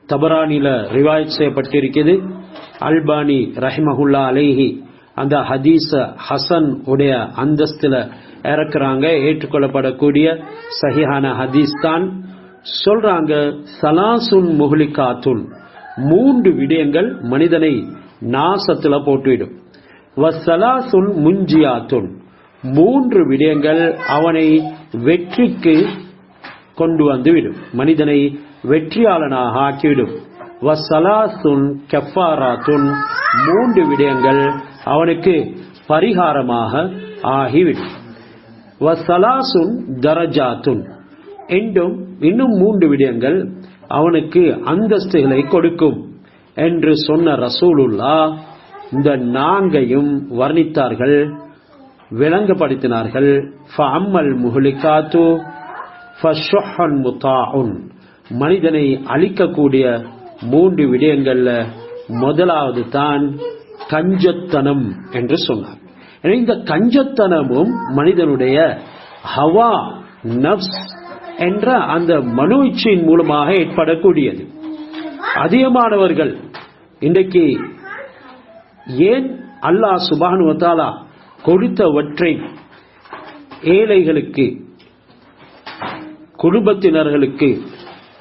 தபரானில ரிவாயத் செய்யப்பட்டிருக்கிறது. அல்பானி ரஹிமஹுல்லா அலைஹி அந்த ஹதீஸ ஹசன் உடைய அந்தஸ்துல இறக்குறாங்க, ஏற்றுக்கொள்ளப்படக்கூடிய சஹீஹான ஹதீஸ் தான். சொல்றாங்க, சலாசுன் முஹ்லிகாத்துன், 3 விடயங்கள் மனிதனை நாசத்துல போட்டுவிடும். வசலாசுன் முஞ்சியாத்துன், 3 விடயங்கள் அவனை வெற்றிக்கு கொண்டு வந்துவிடும், மனிதனை வெற்றியாளனாக ஆக்கிவிடும். வசலாசுன் கஃபாராத்துன், 3 விடயங்கள் அவனுக்கு பரிகாரமாக ஆகிவிடும். வசலாசுன் தரஜாத்துன், இன்னும் 3 விடயங்கள் அவனுக்கு அந்தஸ்துகளை கொடுக்கும் என்று சொன்ன ரசூலுல்லாஹ் இந்த 4ஐயும் வர்ணித்தார்கள், விளங்கப்படுத்தினார்கள். ஃபஅம்மல் முஹ்லிகாத்து, ஃபஷுஹன் முதாஉன், மனிதனை அழிக்கக்கூடிய 3 விடயங்கள்ல முதலாவது தான் கஞ்சத்தனம் என்று சொன்னார். எனவே இந்த கஞ்சத்தனமும் மனிதனுடைய ஹவா நஃப்ஸ் என்ற அந்த மனோ இச்சையின் மூலமாக ஏற்படக்கூடியது. அதிகமானவர்கள் இன்றைக்கு ஏன் அல்லாஹ் சுப்ஹானஹு வ தஆலா கொடுத்தவற்றை ஏழைகளுக்கு, குடும்பத்தினர்களுக்கு,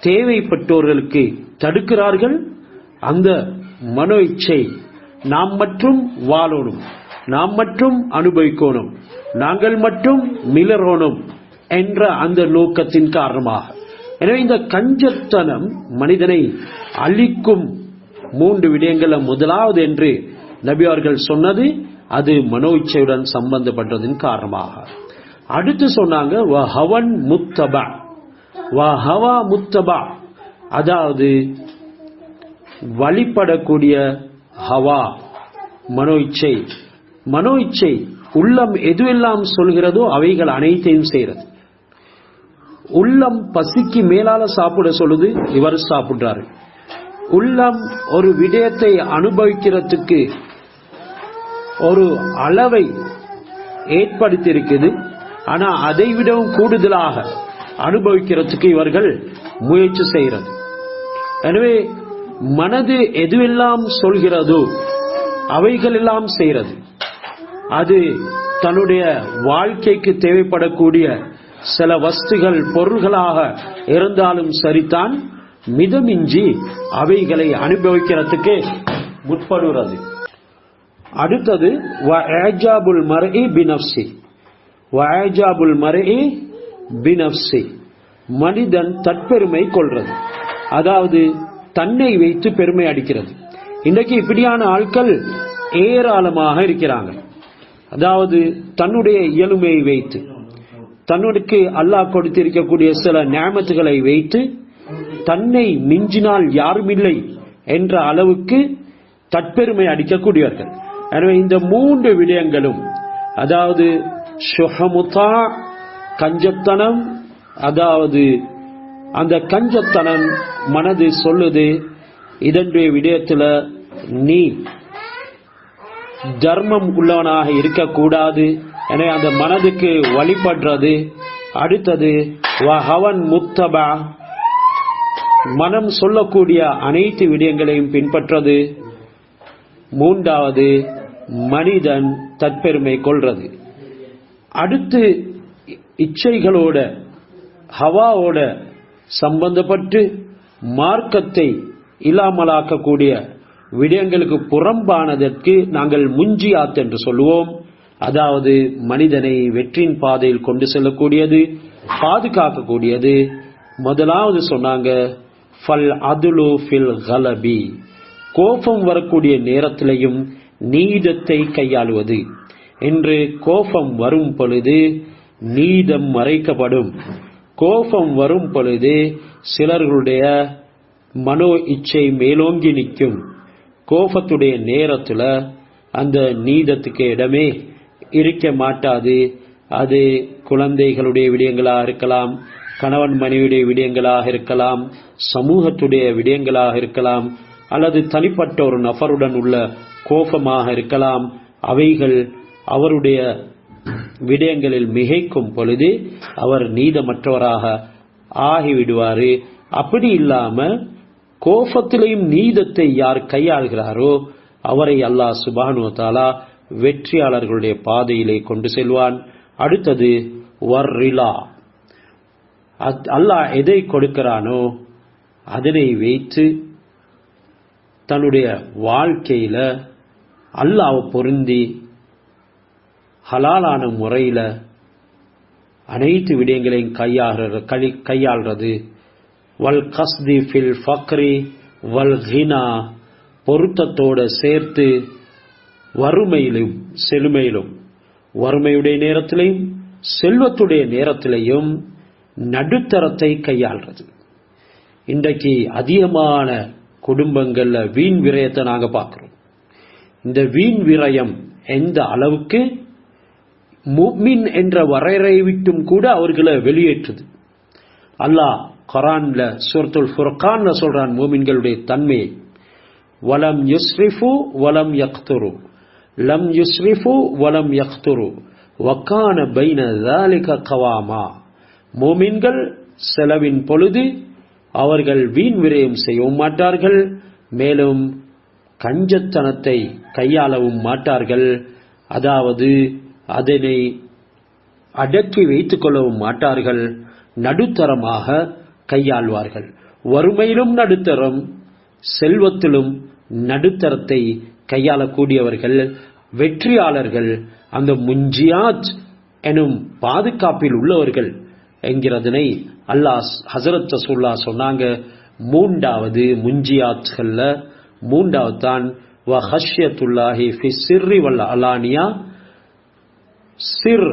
தேவைப்பட்டோர்களுக்கு தடுக்கிறார்கள்? அந்த மனோ இச்சை நாம் மட்டும் வாழணும், நாம் மட்டும் அனுபவிக்கணும், நாங்கள் மட்டும் மிளறணும் என்ற அந்த நோக்கத்தின் காரணமாக. எனவே இந்த கஞ்சத்தனம் மனிதனை அழிக்கும் 3 விடயங்கள முதலாவது என்று நபி அவர்கள் சொன்னது அது மனோ இச்சையுடன் சம்பந்தப்பட்டதின் காரணமாக. அடுத்து சொன்னாங்க வஹவன் முத்தபா, வஹவா முத்தபா, அதாவது வழிபடக்கூடிய ஹவா மனோ இச்சை. மனோ இச்சை உள்ளம் எதுவெல்லாம் சொல்கிறதோ அவைகள் அனைத்தையும் செய்கிறது. உள்ளம் பசிக்கு மேலால சாப்பிட சொல்லுது, இவர் சாப்பிடுறாரு. உள்ளம் ஒரு விடயத்தை அனுபவிக்கிறதுக்கு ஒரு அளவை ஏற்படுத்தி இருக்குது, ஆனா அதை விடவும் கூடுதலாக அனுபவிக்கிறதுக்கு இவர்கள் முயற்சி செய்கிறது. எனவே மனது எதுவெல்லாம் சொல்கிறதோ அவைகள் எல்லாம் செய்கிறது. அது தன்னுடைய வாழ்க்கைக்கு தேவைப்படக்கூடிய சில வஸ்துகள், பொருள்களாக இருந்தாலும் சரிதான், மிதமிஞ்சி அவைகளை அனுபவிக்கிறதுக்கு முற்படுகிறது. அடுத்தது வஅஜாபுல் மர்இ பினஃப்ஸி, வஅஜாபுல் மர்இ பினஃப்ஸி, மனிதன் தற்பெருமை கொள்றது, அதாவது தன்னை வைத்து பெருமை அடிக்கிறது. இன்றைக்கு இப்படியான ஆட்கள் ஏராளமாக இருக்கிறாங்க. அதாவது தன்னுடைய இயலுமையை வைத்து, தன்னுக்கு அல்லாஹ் கொடுத்திருக்கக்கூடிய சில நியமத்துகளை வைத்து தன்னை மிஞ்சினால் யாரும் இல்லை என்ற அளவுக்கு தற்பெருமை அடிக்கக்கூடியவர்கள். எனவே இந்த 3 விடயங்களும், அதாவது ஷுஹமுதா கஞ்சத்தனம், அதாவது அந்த கஞ்சத்தனம் மனது சொல்லுது இதனுடைய விடயத்தில் நீ தர்மம் உள்ளவனாக இருக்கக்கூடாது, எனவே அந்த மனதுக்கு வழிபடுறது. அடுத்தது வஹவன் முத்தபா, மனம் சொல்லக்கூடிய அனைத்து விடயங்களையும் பின்பற்றது. மூன்றாவது மனிதன் தற்பெருமை கொள்றது. அடுத்து இச்சைகளோட ஹவாவோட சம்பந்தப்பட்டு மார்க்கத்தை இல்லாமலாக்கக்கூடிய விடயங்களுக்கு புறம்பானதற்கு நாங்கள் முஞ்சியாத் என்று சொல்லுவோம். அதாவது மனிதனை வெற்றியின் பாதையில் கொண்டு செல்லக்கூடியது, பாதுகாக்கக்கூடியது. முதலாவது சொன்னாங்க ஃபல் அதுலு ஃபில் கலபி, கோபம் வரக்கூடிய நேரத்திலையும் நீதத்தை கையாளுவது. என்று கோபம் வரும் பொழுது நீதம் மறைக்கப்படும். கோபம் வரும் பொழுது சிலர்களுடைய மனோ இச்சை மேலோங்கி நிற்கும். கோபத்துடைய நேரத்தில் அந்த நீதத்துக்கு இடமே இருக்க மாட்டாது. அது குழந்தைகளுடைய விடயங்களாக இருக்கலாம், கணவன் மனைவியுடைய விடயங்களாக இருக்கலாம், சமூகத்துடைய விடயங்களாக இருக்கலாம், அல்லது தனிப்பட்ட ஒரு நபருடன் உள்ள கோபமாக இருக்கலாம். அவைகள் அவருடைய விடயங்களில் மிகைக்கும் பொழுது அவர் நீதமற்றவராக ஆகிவிடுவார். அப்படி இல்லாம கோபத்திலையும் நீதத்தை யார் கையாளுகிறாரோ அவரை அல்லாஹ் சுப்ஹானஹு வ தஆலா வெற்றியாளர்களுடைய பாதையிலே கொண்டு செல்வான். அடுத்தது வர்ரிலா, அல்லாஹ் எதை கொடுக்கிறானோ அதனை வைத்து தன்னுடைய வாழ்க்கையில அல்லாஹ் பொருந்தி ஹலாலான முறையில அனைத்து விடயங்களையும் கையாள்றது. வல் கஸ்தி ஃபில் ஃபக்ரி வல் கினா, பொருத்தத்தோட சேர்த்து வறுமையிலும் செழுமையிலும், வறுமையுடைய நேரத்திலையும் செல்வத்துடைய நேரத்திலையும் நடுத்தரத்தை கையாள்றது. இன்றைக்கு அதிகமான குடும்பங்கள்ல வீண் விரயத்தை நாங்க பார்க்கிறோம். இந்த வீண் விரயம் எந்த அளவுக்கு முஃமின் என்ற வரையறை விட்டும் கூட அவர்களை வெளியேற்றுது. அல்லாஹ் குர்ஆன்ல சூரத்துல் ஃபுர்கான்ல சொல்றான் மூமின்களுடைய தன்மையை, வலம் யுஸ்ரிஃபு வலம் யக்துரு, லம் யுஸ்ரிஃபு வலம் யக்துரு வகான பைன ذلك கவாமா. மூமின்கள் செலவின் பொழுது அவர்கள் வீண் விரயம் செய்யவும் மாட்டார்கள், மேலும் கஞ்சத்தனத்தை கையாளவும் மாட்டார்கள், அதாவது அதனை அடக்கி வைத்துக் கொள்ளவும் மாட்டார்கள், நடுத்தரமாக கையாள்வார்கள். வறுமையிலும் நடுத்தரம், செல்வத்திலும் நடுத்தரத்தை கையாளக்கூடியவர்கள் வெற்றியாளர்கள், அந்த முஞ்சியாத் எனும் பாதுகாப்பில் உள்ளவர்கள் என்கிறதனை அல்லாஹ் ஹஸரத் ரசூலுல்லாஹ் சொன்னாங்க. மூன்றாவது முஞ்சியாத்கள்ல மூன்றாவது தான் வ ஹஷ்யத்துல்லாஹி ஃபி சிர்ரி வல் அலானியா, சிர்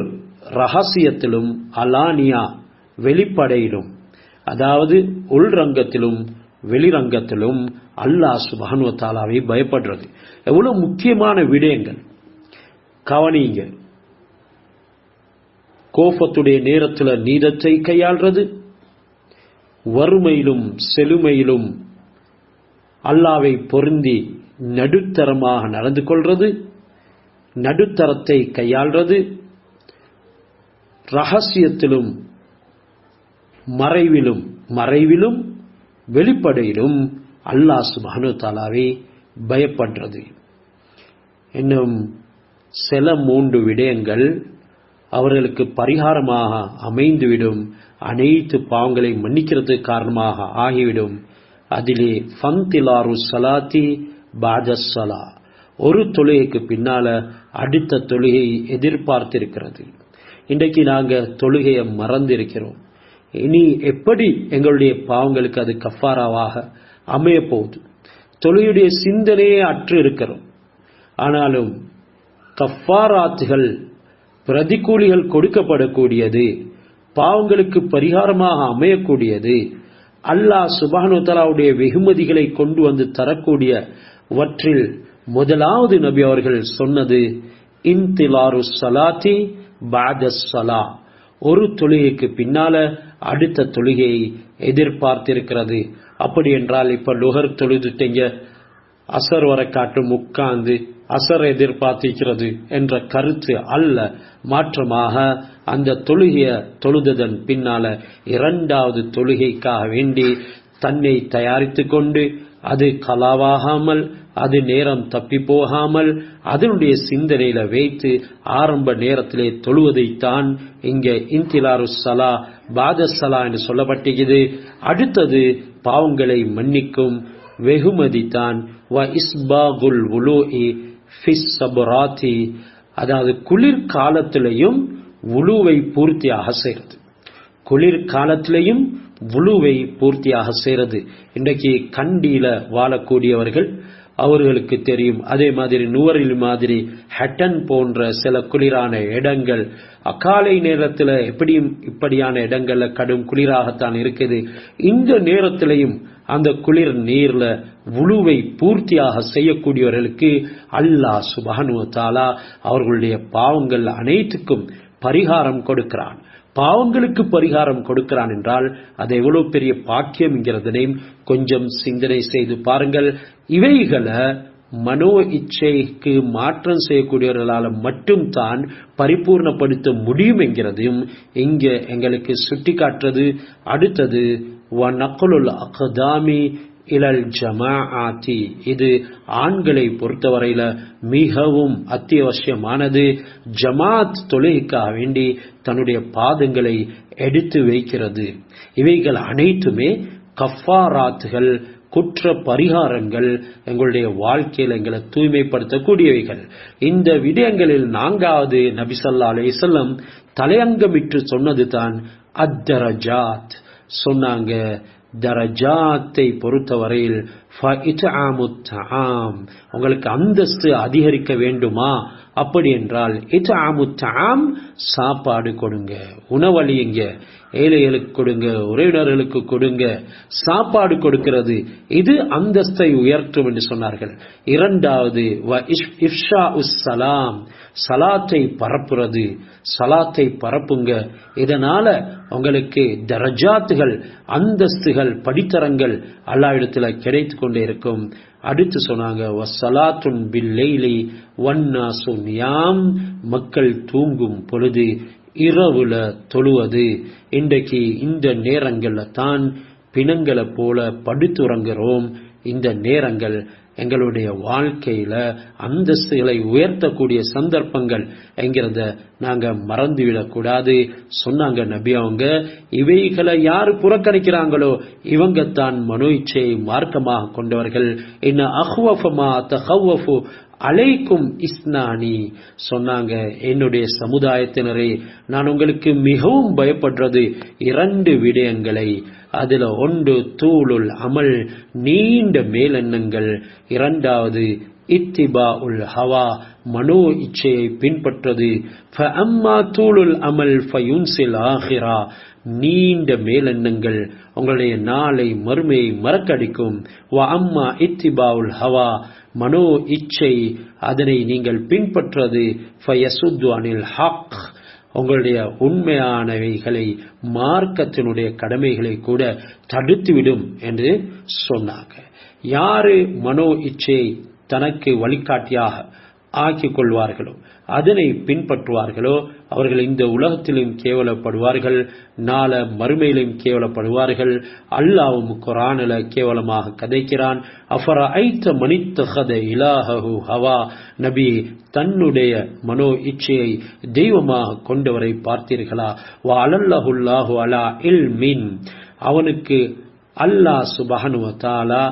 ரகசியத்திலும் அலானியா வெளிப்படையிலும், அதாவது உள்ரங்கத்திலும் வெளிரங்கத்திலும் அல்லாஹ் சுப்ஹானஹு வ தஆலாவை பயப்படுறது. எவ்வளவு முக்கியமான விடயங்கள் கவனிங்க. கோபத்துடைய நேரத்தில் நீதத்தை கையாள்றது, வறுமையிலும் செழுமையிலும் அல்லாவை பொருந்தி நடுத்தரமாக நடந்து கொள்றது, நடுத்தரத்தை கையாள்றது, ரகசியத்திலும் மறைவிலும் வெளிப்படையிலும் அல்லாஹ் சுப்ஹானஹு வ தஆலாவை பயப்படுறது. இன்னும் சில 3 விடயங்கள் அவர்களுக்கு பரிகாரமாக அமைந்துவிடும், அனைத்து பாவங்களை மன்னிக்கிறதுக்கு காரணமாக ஆகிவிடும். அதிலே ஃபந்திலாரு ஸலாத்தி பஅதஸ் ஸலா, ஒரு தொழுகைக்கு பின்னால அடுத்த தொழுகை எதிர்பார்த்திருக்கிறது. இன்றைக்கு நாங்க தொழுகையை மறந்திருக்கிறோம். இனி எப்படி எங்களுடைய பாவங்களுக்கு அது கஃபாராவாக அமைய போகுது? தொழுகையுடைய சிந்தனையே அற்று இருக்கிறோம். ஆனாலும் கஃபாராத்துகள், பிரதிகூலிகள் கொடுக்கப்படக்கூடியது, பாவங்களுக்கு பரிகாரமாக அமையக்கூடியது, அல்லாஹ் சுப்ஹானஹு வ தஆலாவுடைய வெகுமதிகளை கொண்டு வந்து தரக்கூடியவற்றில் முதலாவது நபி அவர்கள் சொன்னது இன்திலாரு ஸலாத்தி பஅதஸ் ஸலா, ஒரு தொழுகைக்கு பின்னால அடுத்த தொழுகையை எதிர்பார்த்திருக்கிறது. அப்படி என்றால் இப்ப லுஹர் தொழுதுட்டீங்க, அசர் வரை காட்டும் உட்கார்ந்து அசர் எதிர்பார்த்திருக்கிறது என்ற கருத்து அல்ல. மாற்றமாக அந்த தொழுகையை தொழுததன் பின்னால இரண்டாவது தொழுகைக்காக வேண்டி தன்னை தயாரித்து கொண்டு, அது கலாவாகாமல், அது நேரம் தப்பி போகாமல் அதனுடைய சிந்தனையில வைத்து ஆரம்ப நேரத்திலே தொழுவதைத்தான் இங்க இன்திலாரு ஸலா பஅதஸ் ஸலா என்று சொல்லப்பட்டிருக்கிறது. அடுத்தது பாவங்களை மன்னிக்கும் வெகுமதி தான் வ இஸ்பாகுல் வுலூஇ ஃபிஸ் ஸபராத்தி, அதாவது குளிர்காலத்திலையும் வுலுவை பூர்த்தியாக செய்கிறது. குளிர்காலத்திலையும் வுலுவை பூர்த்தியாக செய்கிறது. இன்றைக்கு கண்டியில வாழக்கூடியவர்கள் அவர்களுக்கு தெரியும். அதே மாதிரி நுவரில் மாதிரி ஹட்டன் போன்ற சில குளிரான இடங்கள், அக்காலை நேரத்தில் எப்படியும் இப்படியான இடங்கள்ல கடும் குளிராகத்தான் இருக்குது. இந்த நேரத்திலையும் அந்த குளிர் நீர்ல வுலுவை பூர்த்தியாக செய்யக்கூடியவர்களுக்கு அல்லாஹ் சுப்ஹானஹு வ தஆலா அவர்களுடைய பாவங்கள் அனைத்துக்கும் பரிகாரம் கொடுக்கிறான். பாவங்களுக்கு பரிகாரம் கொடுக்கிறான் என்றால் அது எவ்வளவு பெரிய பாக்கியம் என்கிறதனையும் கொஞ்சம் சிந்தனை செய்து பாருங்கள். இவைகளை மனோ இச்சைக்கு மாற்றம் செய்யக்கூடியவர்களால் மட்டும் தான் பரிபூர்ணப்படுத்த முடியும் என்கிறதையும் இங்க எங்களுக்கு சுட்டி காட்டுறது. அடுத்தது வநக்லுல் அக்தாமி இலல் ஜமாஅத்தி, இது ஆண்களை பொறுத்தவரையில மிகவும் அத்தியாவசியமானது. ஜமாத் தொழுகைக்காக வேண்டி தன்னுடைய பாதங்களை எடுத்து வைக்கிறது. இவைகள் அனைத்துமே கஃபாராத்துகள், குற்ற பரிகாரங்கள், எங்களுடைய வாழ்க்கையில் எங்களை தூய்மைப்படுத்தக்கூடியவைகள். இந்த விடயங்களில் 4வது நபி ஸல்லல்லாஹு அலைஹி வஸல்லம் தலையங்கமிட்டு சொன்னது தான் அத்தரஜாத். சொன்னாங்க, தரஜாத்தை பொறுத்தவரையில் உங்களுக்கு அந்தஸ்து அதிகரிக்க வேண்டுமா? அப்படி என்றால் சாப்பாடு கொடுங்க, உணவளியுங்க, ஏழைகளுக்கு கொடுங்க, உறவினர்களுக்கு கொடுங்க. சாப்பாடு கொடுக்கிறது இது அந்தஸ்தை உயர்த்தும் என்று சொன்னார்கள். இரண்டாவது சலாத்தை பரப்புறது, சலாத்தை பரப்புங்க. இதனால உங்களுக்கு தரஜாத்துகள், அந்தஸ்துகள், படித்தரங்கள் அல்லாஹ்விடத்துல கிடைத்து கொண்டே இருக்கும். அடுத்து சொன்னாங்க வஸ்ஸலாத்துன் பில்லைலி வன்னாசு நியாம், மக்கள் தூங்கும் பொழுது இரவுல தொழுவது. இன்றைக்கு இந்த நேரங்கள்ல தான் பிணங்களை போல படுத்துறங்குறோம். இந்த நேரங்கள் எங்களுடைய வாழ்க்கையில அந்தஸ்துகளை உயர்த்தக்கூடிய சந்தர்ப்பங்கள் என்கிறத நாங்க மறந்துவிடக் கூடாது. சொன்னாங்க நபி அவங்க, இவைகளை யாரு புறக்கணிக்கிறாங்களோ இவங்க தான் மனோ இச்சையை மார்க்கமாக கொண்டவர்கள். என்ன அஹ்வஃபமா தஹவ்வஃபு அலைக்கும் இஸ்னானி, சொன்னாங்க என்னுடைய சமுதாயத்தினரே, நான் உங்களுக்கு மிகவும் பயப்படுறது இரண்டு விடயங்களை. அதுல ஒன்று தூளுல் அமல், நீண்ட மேலெண்ணங்கள். இரண்டாவது இத்திபா உல் ஹவா, மனோ இச்சையை பின்பற்றது. ஃபஅம்மா தூளுல் அமல் ஃபயுன்சில் ஆஹிரா, நீண்ட மேலெண்ணங்கள் உங்களுடைய நாளை மறுமையை மறக்கடிக்கும். வ அம்மா இத்திபா உல் ஹவா, மனோ இச்சை, அதனை நீங்கள் பின்பற்றது. ஃபயசுத்து அனில் ஹக், உங்களுடைய உண்மையானவைகளை, மார்க்கத்தினுடைய கடமைகளை கூட தடுத்துவிடும் என்று சொன்னாங்க. யாரு மனோ இச்சையை தனக்கு வழிகாட்டியாக ஆக்கிக் கொள்வார்களோ, அதனை பின்பற்றுவார்களோ, அவர்கள் இந்த உலகத்திலும் கேவலப்படுவார்கள், நாள மறுமையிலும் கேவலப்படுவார்கள். அல்லாஹ்வும் குர்ஆனில் கேவலமாக கதைக்கிறான். அஃபரஐத மனித்தஹத இலாஹு ஹவா, நபி தன்னுடைய மனோ இச்சையை தெய்வமாக கொண்டவரை பார்த்தீர்களா? வ அலல்லஹுல்லாஹு அலா இல்மின், அவனுக்கு அல்லாஹ் சுப்ஹானஹு வ தஆலா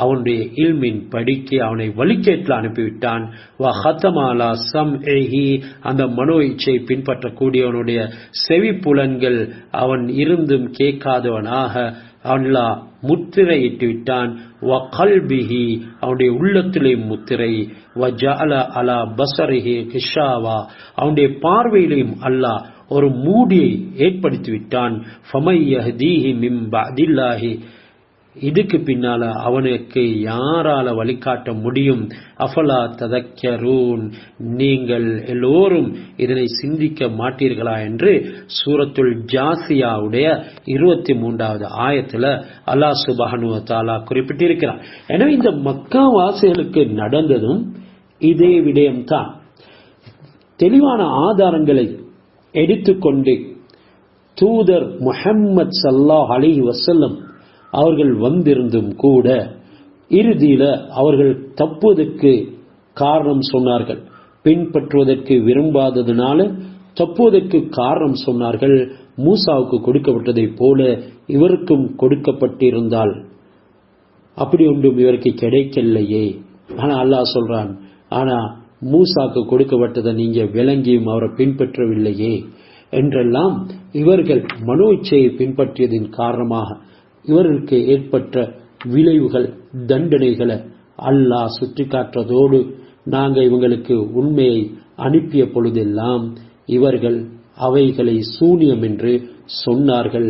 அவனுடைய இல்மின் படிக்க அவனை வழிகேட்டில் அனுப்பிவிட்டான். வ ஹதம அலா சம்இஹி, அந்த மனோ இச்சை பின்பற்றக்கூடியவனுடைய செவி புலன்கள் அவன் இருந்தும் கேட்காதவனாக அல்லாஹ் முத்திரையிட்டு விட்டான். வ கல்பிஹி, அவனுடைய உள்ளத்திலே முத்திரை. வ ஜஅல அலா பஸரிஹி கிஷாவா, அவனுடைய பார்வையிலும் அல்லாஹ் ஒரு மூடியை ஏற்படுத்தி விட்டான். ஃபமை யஹ்தீஹி மின் பஅதில்லாஹி, இதுக்கு பின்னால அவனுக்கு யாரால வழிகாட்ட முடியும்? அஃபலா ததக்கரூன், நீங்கள் எல்லோரும் இதனை சிந்திக்க மாட்டீர்களா என்று சூரத்துல் ஜாசியாவுடைய 23வது ஆயத்துல அல்லாஹ் சுப்ஹானஹு வ தஆலா குறிப்பிட்டிருக்கிறார். எனவே இந்த மக்கா வாசிகளுக்கு நடந்ததும் இதே விடயம்தான். தெளிவான ஆதாரங்களை எடுத்துக்கொண்டு தூதர் முஹம்மது ஸல்லல்லாஹு அலைஹி வஸல்லம் அவர்கள் வந்திருந்தும் கூட இறுதியில அவர்கள் தப்புவதற்கு காரணம் சொன்னார்கள். பின்பற்றுவதற்கு விரும்பாததுனால தப்புவதற்கு காரணம் சொன்னார்கள். மூசாவுக்கு கொடுக்கப்பட்டதை போல இவருக்கும் கொடுக்கப்பட்டிருந்தால் அப்படி ஒன்றும் இவருக்கு கிடைக்கலையே. ஆனா அல்லாஹ் சொல்றான், ஆனா மூசாவுக்கு கொடுக்கப்பட்டதை நீங்க விளங்கியும் அவரை பின்பற்றவில்லையே என்றெல்லாம் இவர்கள் மனோ இச்சையை பின்பற்றியதின் காரணமாக இவர்களுக்கு ஏற்பட்ட விளைவுகள், தண்டனைகளை அல்லாஹ் சுற்றி காட்டுறதோடு, நாங்கள் இவங்களுக்கு உண்மையை அனுப்பிய பொழுதெல்லாம் இவர்கள் அவைகளை சூனியம் என்று சொன்னார்கள்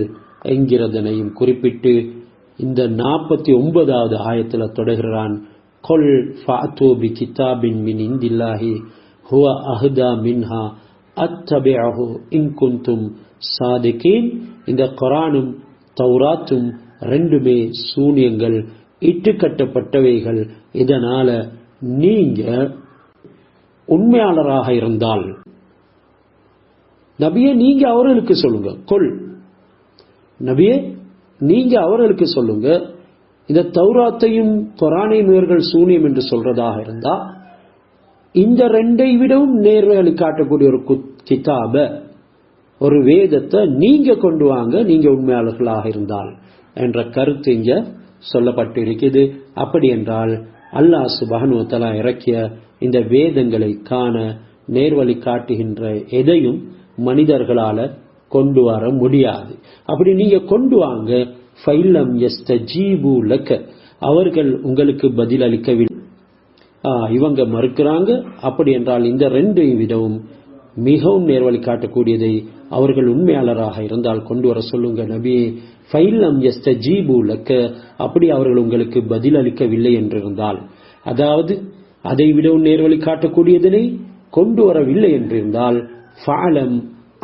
என்கிறதனையும் குறிப்பிட்டு இந்த 49வது ஆயத்தில் தொடர்கிறான். கொல் ஃபஅது பி கிதாபின் மின் இந்தில்லாஹி ஹுவ அஹ்தா மின்ஹா அத்தபிஅஹு இன் குன்தும் சாதிகீன். இந்த குர்ஆனும் தௌராத்தும் ரெண்டுமே சூனியங்கள், இட்டுக்கட்டப்பட்டவைகள். இதனால நீங்க உண்மையாளராக இருந்தால் நபியே நீங்க அவர்களுக்கு சொல்லுங்க. கொல், நபியே நீங்க அவர்களுக்கு சொல்லுங்க, இந்த தௌராத்தையும் குர்ஆனையும் இவர்கள் சூனியம் என்று சொல்றதாக இருந்தா இந்த ரெண்டை விடவும் நேர்வழி காட்டக்கூடிய ஒரு கிதாப, ஒரு வேதத்தை நீங்க கொண்டு வாங்க, நீங்க உண்மையாளர்களாக இருந்தால் என்ற கருத்து இங்க சொல்லப்பட்டிருக்கிறது. அப்படி என்றால் அல்லாஹ் சுப்ஹானஹு வ தஆலா இறக்கிய இந்த வேதங்களை காண நேர்வழி காட்டுகின்ற எதையும் மனிதர்களால கொண்டு வர முடியாது. அப்படி நீங்க கொண்டு வாங்க. ஃபைலம் யஸ்தஜீபு லக, அவர்கள் உங்களுக்கு பதில் அளிக்கவில்லை. இவங்க மறுக்கிறாங்க. அப்படி என்றால் இந்த ரெண்டையும் விடவும் மிகவும் நேர்வழி காட்டக்கூடியதை அவர்கள் உண்மையாளராக இருந்தால் கொண்டு வர சொல்லுங்க நபியே. ஃபைலம் யஸ்தஜீபு லக்க, அப்படி அவர்கள் உங்களுக்கு பதில் அளிக்கவில்லை என்றிருந்தால், அதாவது அதை விடவும் நேர்வழி காட்டக்கூடியதனை கொண்டு வரவில்லை என்றிருந்தால், ஃபஅலம்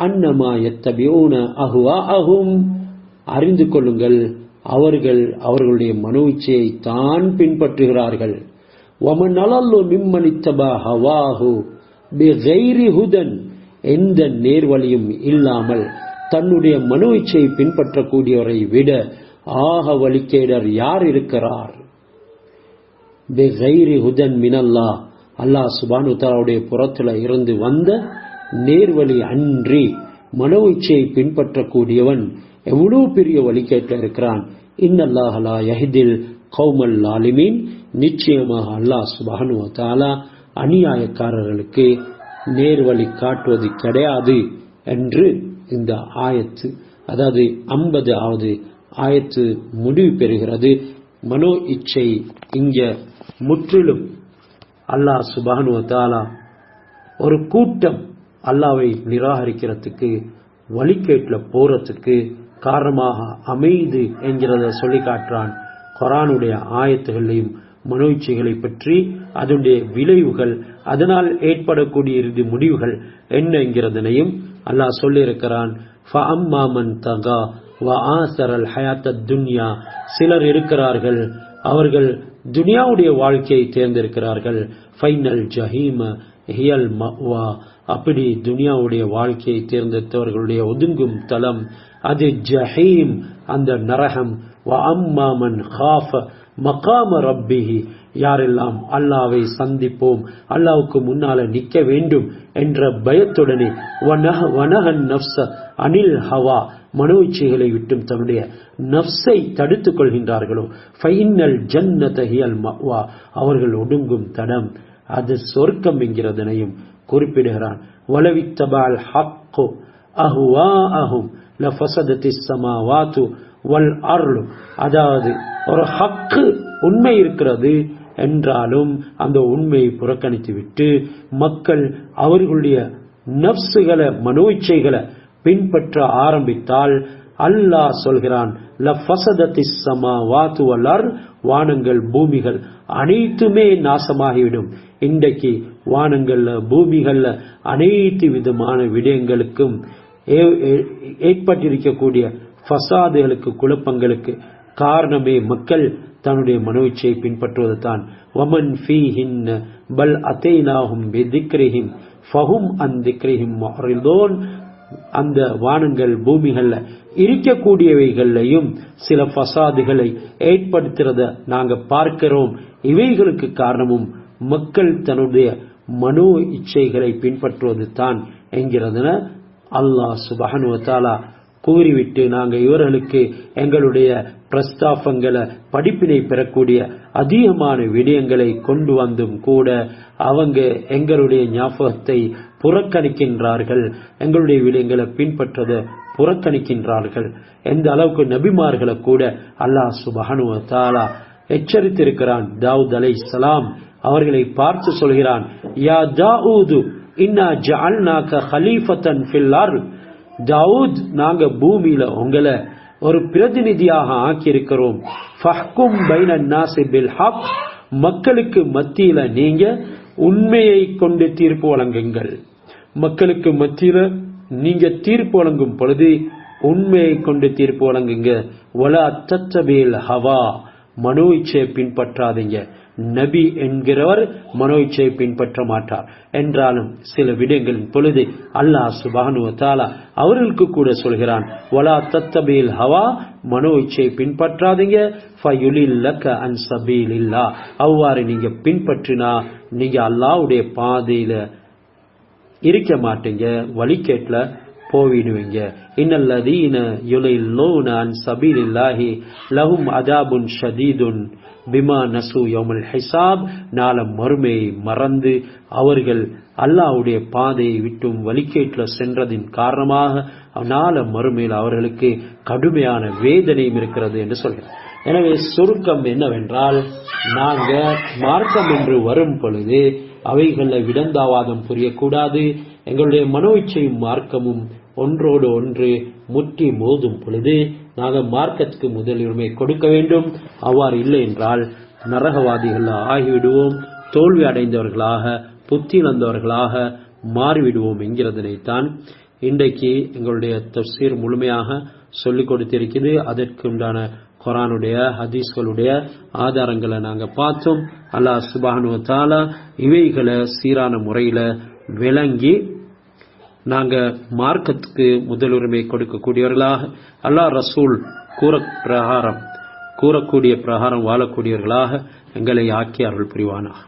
அன்னமா யத்தபிஊன அஹ்வாஅஹும், அறிந்து கொள்ளுங்கள் அவர்கள் அவர்களுடைய மனோ இச்சையை தான் பின்பற்றுகிறார்கள். வமன் அலல்லு மிம்மன் இத்தபா ஹவாஹு பிகைரி ஹுதன், எந்த நேர்வழியும் இல்லாமல் தன்னுடைய மனோ இச்சையை பின்பற்றக்கூடியவரை விட ஆக வழிகேடர் யார் இருக்கிறார்? பிகைரி ஹுதன் மினல்லாஹ், அல்லாஹ் சுப்ஹானஹு வ தஆலாவுடைய புறத்துல இருந்து வந்த நேர்வழி அன்றி மனோ இச்சையை பின்பற்றக்கூடியவன் எவ்வளவு பெரிய வழிகேட்டில் இருக்கிறான். இன்னல்லாஹ லா யஹ்தில் கௌமல் லாலிமீன், நிச்சயமாக அல்லாஹ் சுப்ஹானஹு வ தஆலா அநியாயக்காரர்களுக்கு நேர்வழி காட்டுவது கிடையாது என்று இந்த ஆயத்து, அதாவது 50வது ஆயத்து முடிவு பெறுகிறது. மனோ இச்சை இங்க முற்றிலும் அல்லாஹ் சுப்ஹானஹு வ தஆலா ஒரு கூட்டம் அல்லாஹ்வை நிராகரிக்கிறதுக்கு வழிகேட்ல போறதுக்கு காரணமாக அமைது என்கிறத சொல்லி காட்டுறான். குர்ஆனுடைய ஆயத்துகளையும் மனோ இச்சைகளை பற்றி, அதனுடைய விளைவுகள், அதனால் ஏற்படக்கூடிய இறுதி முடிவுகள் என்ன என்கிறதனையும் அல்லாஹ் சொல்லி இருக்கிறான். ஃபஅம்மா மன் தகா வஆஸரல் ஹயாத்தத் துன்யா, சிலர் இருக்கிறார்கள் அவர்கள் துனியாவுடைய வாழ்க்கையை தேர்ந்தெடுக்கிறார்கள். ஃபைனல் ஜஹீம ஹியல் மஅவா, அப்படி துனியாவுடைய வாழ்க்கையை தேர்ந்தெடுத்தவர்களுடைய ஒதுங்கும் தலம் அது ஜஹீம், அந்த நரகம். வஅம்மா மன் காஃப மகாம ரப்பிஹி, யாரெல்லாம் அல்லாஹ்வை சந்திப்போம், அல்லாஹ்வுக்கு முன்னால நிற்க வேண்டும் என்ற பயத்துடனே, வனஹன் நஃப்ஸ அனில் ஹவா, மனோ இச்சைகளை விட்டும் தன்னுடைய நஃப்ஸை தடுத்துக் கொள்கின்றார்களோ, ஃபைனல் ஜன்னத ஹியல் மஅவா, அவர்கள் ஒடுங்கும் தடம் அது சொர்க்கம் என்கிறதனையும் குறிப்பிடுகிறான். வலவித்தபால் ஹக்கு அஹ்வாஅஹும் லஃபஸதத்திஸ் ஸமாவாத்து வல் அர்லு, அதாவது ஒரு ஹக்கு உண்மை இருக்கிறது என்றாலும் அந்த உண்மையை புறக்கணித்து விட்டு மக்கள் அவர்களுடைய நஃப்ஸுகளை மனோ இச்சைகளை பின்பற்ற ஆரம்பித்தால் அல்லாஹ் சொல்கிறான், லஃபஸதத்திஸ் ஸமாவாத்து வல் அர்ல், வானங்கள் பூமிகள் அனைத்துமே நாசமாகிவிடும். இன்றைக்கு வானங்கள்ல பூமிகள்ல அனைத்து விதமான விடயங்களுக்கும் ஏற்பட்டிருக்கக்கூடிய ஃபசாதுகளுக்கு, குழப்பங்களுக்கு காரணமே மக்கள் தன்னுடைய மனோ இச்சையை பின்பற்றுவது தான். வமன் ஃபீஹின் பல் அதைனாஹும் பிதிக்ரிஹிம் ஃபஹும் அன் திக்ரிஹிம் முஅரிதூன், அந்த வானங்கள் பூமிகள்ல இருக்கக்கூடியவைகளையும் சில ஃபசாதுகளை ஏற்படுத்துறத நாங்க பார்க்கிறோம். இவைகளுக்கு காரணமும் மக்கள் தன்னுடைய மனோ இச்சைகளை பின்பற்றுவது தான் என்கிறதுன அல்லாஹ் சுப்ஹானஹு வ தஆலா கூறிவிட்டு, நாங்கள் இவர்களுக்கு எங்களுடைய பிரஸ்தாபங்களை, படிப்பினை பெறக்கூடிய அதிகமான விடயங்களை கொண்டு வந்தும் கூட அவங்க எங்களுடைய ஞாபகத்தை புறக்கணிக்கின்றார்கள், எங்களுடைய விடயங்களை பின்பற்றதை புறக்கணிக்கின்றார்கள். எந்த அளவுக்கு நபிமார்களை கூட அல்லாஹ் சுப்ஹானஹு வ தஆலா எச்சரித்திருக்கிறான். தாவூத் அலைஹிஸ்ஸலாம் அவர்களை பார்த்து சொல்கிறான், யா தாவூது இன்னா ஜஅல்நாக கலீஃபத்தன் ஃபில் அர்ல், தாவூத் நாங்க பூமியில உங்களை ஒரு பிரதிநிதியாக ஆக்கியிருக்கிறோம். ஃபஹ்கும் பைனன் நாஸி பில் ஹக், மக்களுக்கு மத்தியில நீங்க உண்மையை கொண்டு தீர்ப்பு வழங்குங்கள். மக்களுக்கு மத்தியில நீங்க தீர்ப்பு வழங்கும் பொழுது உண்மையை கொண்டு தீர்ப்பு வழங்குங்க. வலா தத்தபில் ஹவா, மனோ இச்சையை பின்பற்றாதீங்க. நபி என்கிறவர் மனோ இச்சையை பின்பற்ற மாட்டார் என்றாலும் சில விடயங்களின் பொழுது அல்லாஹ் சுப்ஹானஹு வ தஆலா அவர்களுக்கு கூட சொல்கிறான், வலா தத்தபில் ஹவா, மனோ இச்சையை பின்பற்றாதீங்க. ஃபயுலில்லக அன் சபீலில்லாஹ், அவ்வாறு நீங்க பின்பற்றினா நீங்க அல்லாஹ்வுடைய பாதையில இருக்க மாட்டீங்க, வழிகேட்ல போவிடுவீங்க. இன்னல்லதீன யுலில்லூன அன் சபீலில்லாஹி லஹும் அதாபுன் ஷதீதுன் பிமா நசு யௌமல் ஹிசாப், நாள மறுமையை மறந்து அவர்கள் அல்லாஹ்வுடைய பாதையை விட்டும் வழிகேட்டில் சென்றதின் காரணமாக நாள மறுமையில் அவர்களுக்கு கடுமையான வேதனையும் இருக்கிறது என்று சொல்கிறார். எனவே சுருக்கம் என்னவென்றால், நாங்க மார்க்கம் என்று வரும் பொழுது அவைகளில் விடந்தாவாதம் புரியக்கூடாது. எங்களுடைய மனோ இச்சையும் மார்க்கமும் ஒன்றோடு ஒன்று முற்றி மோதும் பொழுது நாங்கள் மார்க்கத்துக்கு முதலுரிமை கொடுக்க வேண்டும். அவ்வாறு இல்லை என்றால் நரகவாதிகள் ஆகிவிடுவோம், தோல்வி அடைந்தவர்களாக, புத்தி இழந்தவர்களாக மாறிவிடுவோம் என்கிறதனைத்தான் இன்றைக்கு எங்களுடைய தஃசீர் முழுமையாக சொல்லிக் கொடுத்திருக்கிறது. அதற்குண்டான குர்ஆனுடைய ஹதீஸ்களுடைய ஆதாரங்களை நாங்கள் பார்த்தோம். அல்லாஹ் சுப்ஹானஹு வ தஆலா இவைகளை சீரான முறையில் விளங்கி நாங்கள் மார்க்கத்துக்கு முதலுரிமை கொடுக்கக்கூடியவர்களாக, அல்லாஹ் ரசூல் கூறக்கூடிய பிரகாரம் வாழக்கூடியவர்களாக எங்களை ஆக்கி அருள் புரிவானாக.